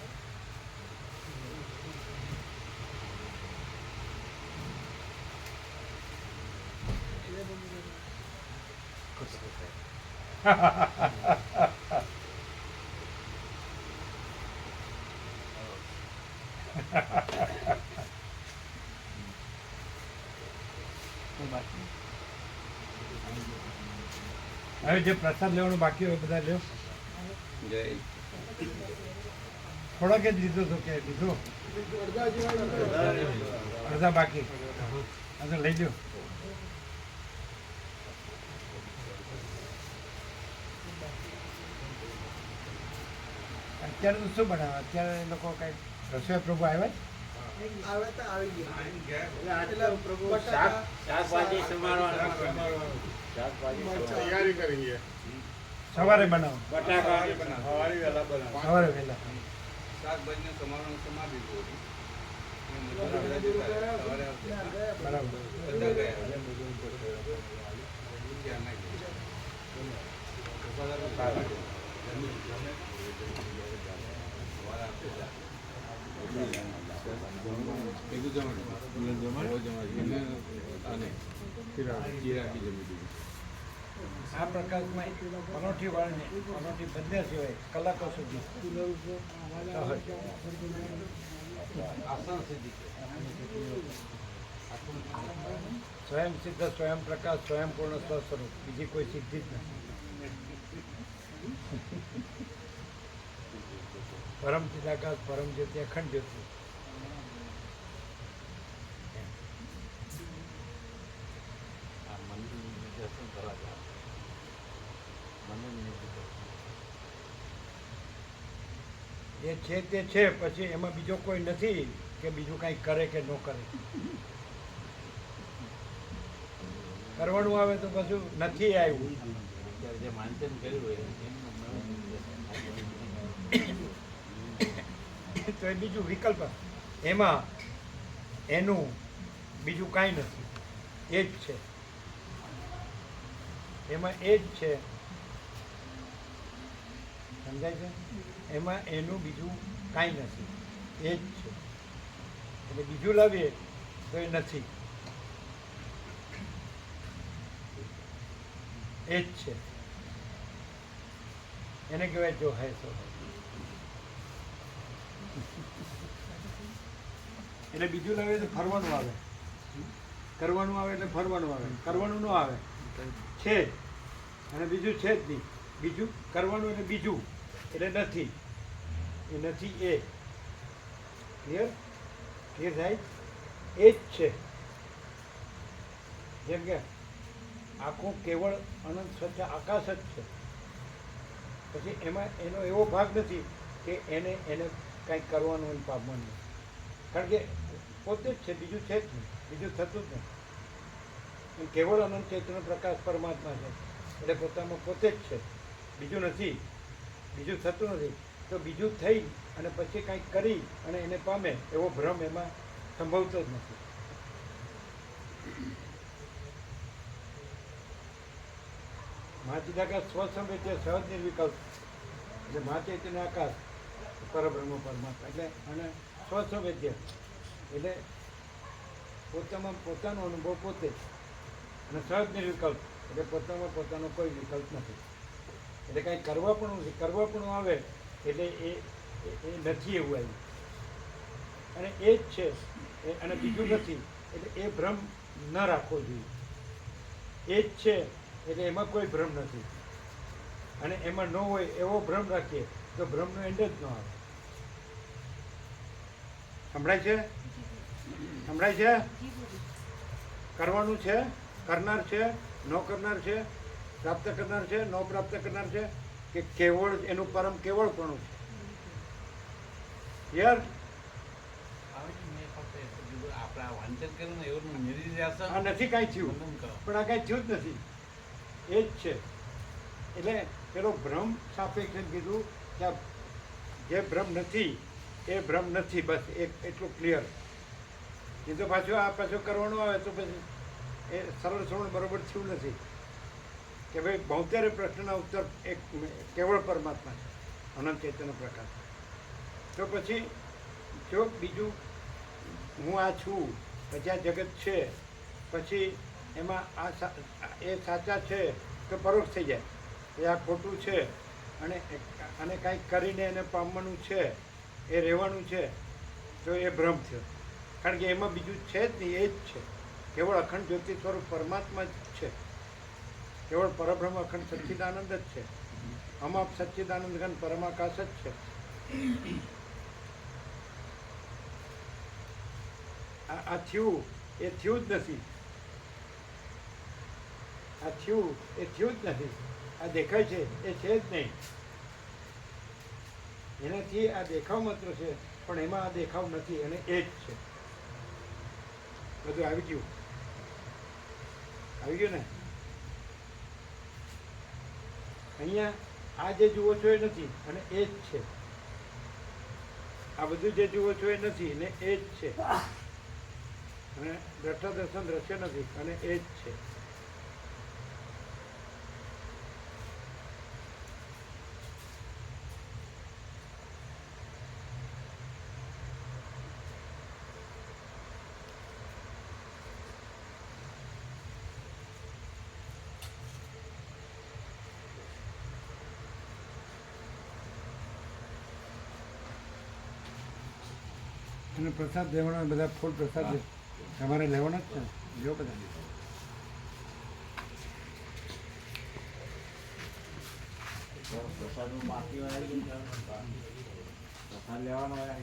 હવે જે પ્રસાદ લેવાનું બાકી હોય બધા લ્યો. થોડાક જ લીધો તો કે લીધો? અડધા બાકી. હા તો લઈ લો. અત્યારે તો શું બનાવે? અત્યારે એ લોકો કઈ રસોઈ પ્રભુ આવ્યા? આવે તો આવી ગયા. એટલે પ્રભુ શાકભાજી સમારવાના. તૈયારી કરી છે. સવારે બનાવો. બટાકા સવારે વહેલા. શાકભાજીને સમારવાનું સમારી દીધું. બરાબર. આ પ્રકાશમાં પનોઠી વાળીને પનોઠી બંને સિવાય કલાકો સુધી સહજ આસન સિદ્ધિ સ્વયં સિદ્ધ સ્વયં પ્રકાશ સ્વયં પૂર્ણ સ્વસ્વરૂપ બીજી કોઈ સિદ્ધિ જ નથી. પરમ ચિદાકાશ પરમ જ્યોતિ અખંડ જ્યોતિ. આ મંદિર દર્શન કરવા જાવ મંદિર એ છે તે છે, પછી એમાં બીજો કોઈ નથી કે બીજું કાંઈ કરે કે ન કરે. કરવાનું આવે તો પાછું નથી આવ્યું. અત્યારે જે વાંચન કર્યું હોય એમનું તો એ બીજું વિકલ્પ એમાં એનું બીજું કાંઈ નથી, એ જ છે એમાં, એ જ છે. સમજાય છે? એમાં એનું બીજું કાંઈ નથી, એ જ છે. એટલે બીજું લાવીએ તો એ નથી, એ જ છે. એને કહેવાય જો હૈ સો હૈ. એટલે બીજું લાવે તો ફરવાનું આવે, કરવાનું આવે એટલે ફરવાનું આવે, કરવાનું ન આવે છે જ, અને બીજું છે જ નહીં. બીજું કરવાનું એટલે બીજું એટલે નથી, એ નથી એ. ક્લિયર? ક્લિયર થાય? એ જ છે. જેમ કે આખું કેવળ અનંત સ્વચ્છ આકાશ જ છે, પછી એમાં એનો એવો ભાગ નથી કે એને કાંઈક કરવાનું અને પામવાનું. કારણ કે પોતે જ છે, બીજું છે જ નહીં, બીજું થતું જ નહીં. કેવળ અનંત ચૈતન્ય પ્રકાશ પરમાત્મા છે એટલે પોતામાં પોતે જ છે, બીજું નથી, બીજું થતું નથી. તો બીજું થઈ અને પછી કાંઈક કરી અને એને પામે એવો ભ્રમ એમાં સંભવતો જ નથી. મહાચિદાકાશ સ્વસંવેદ્ય સહજ નિર્વિકલ્પ એટલે મહાચૈતન્ય આકાશ પરબ્રહ્મ પરમાત્મા એટલે, અને સ્વસંવેદ્ય એટલે પોતામાં પોતાનો અનુભવ પોતે જ, અને સહજ નિર્વિકલ્પ એટલે પોતામાં પોતાનો કોઈ વિકલ્પ નથી. એટલે કાંઈ કરવા પણ નથી, કરવા પણ આવે એટલે એ નથી એવું આવ્યું, અને એ જ છે અને બીજું નથી એટલે એ ભ્રમ ન રાખવો જોઈએ. એ જ છે એટલે એમાં કોઈ ભ્રમ નથી, અને એમાં ન હોય એવો ભ્રમ રાખીએ તો ભ્રમનો એન્ડ જ ન આવે. સંભળાય છે? સંભળાય છે? કરવાનું છે, કરનાર છે, ન કરનાર છે, પ્રાપ્ત કરનાર છે, ન પ્રાપ્ત કરનાર છે, કે કેવળ એનું પરમ કેવળપણું છે. યાર મેં ફક્ત એટલું કીધું, આપણે આ વાંચન કર્યું ને એવું નિર્યાસન આ નથી કાંઈ થયું, વંદન કરો. પણ આ કાંઈ થયું જ નથી, એ જ છે. એટલે પેલો ભ્રમ સાપેક્ષ એમ કીધું કે આ જે ભ્રમ નથી એ ભ્રમ નથી, બસ એટલું ક્લિયર. એ તો પાછું આ પાછું કરવાનું આવે તો પછી એ સરળ શ્રવણ બરોબર થયું નથી કે ભાઈ 72 પ્રશ્નના ઉત્તર એક કેવળ પરમાત્મા છે, અનંત ચૈતન્ય પ્રકાશ. તો પછી જો બીજું હું આ છું, પછી આ જગત છે, પછી એમાં એ સાચા છે તો પરોક્ષ થઈ જાય, એ આ ખોટું છે અને કાંઈક કરીને એને પામવાનું છે, એ રહેવાનું છે, તો એ ભ્રમ થયો. કારણ કે એમાં બીજું છે જ નહીં, એ જ છે. કેવળ અખંડ જ્યોતિ સ્વરૂપ પરમાત્મા જ છે, કેવળ પરબ્રહ્મ અખંડ સચ્ચિદાનંદ જ છે, અમાપ સચ્ચિદાનંદ ઘન પરમાકાશ જ છે. આ થયું એ થયું જ નથી, આ થયું એ થયું જ નથી. આ દેખાય છે એ છે જ નહીં, એનાથી આ દેખાવ માત્ર છે, પણ એમાં આ દેખાવ નથી, અને એ જ છે. બધું આવી ગયું, આવી ગયું ને? અહીંયા આ જે જુઓ છો એ નથી અને એ જ છે, આ બધું જે જુઓ છો એ નથી ને એ જ છે, અને દ્રષ્ટા દર્શન દ્રશ્ય નથી અને એ જ છે. અને પ્રસાદ લેવાનો બધા ફૂલ પ્રસાદ તમારે લેવાનો જ છે ને જો બધા પ્રસાદનું બાકી હોય પ્રસાદ લેવાનો હોય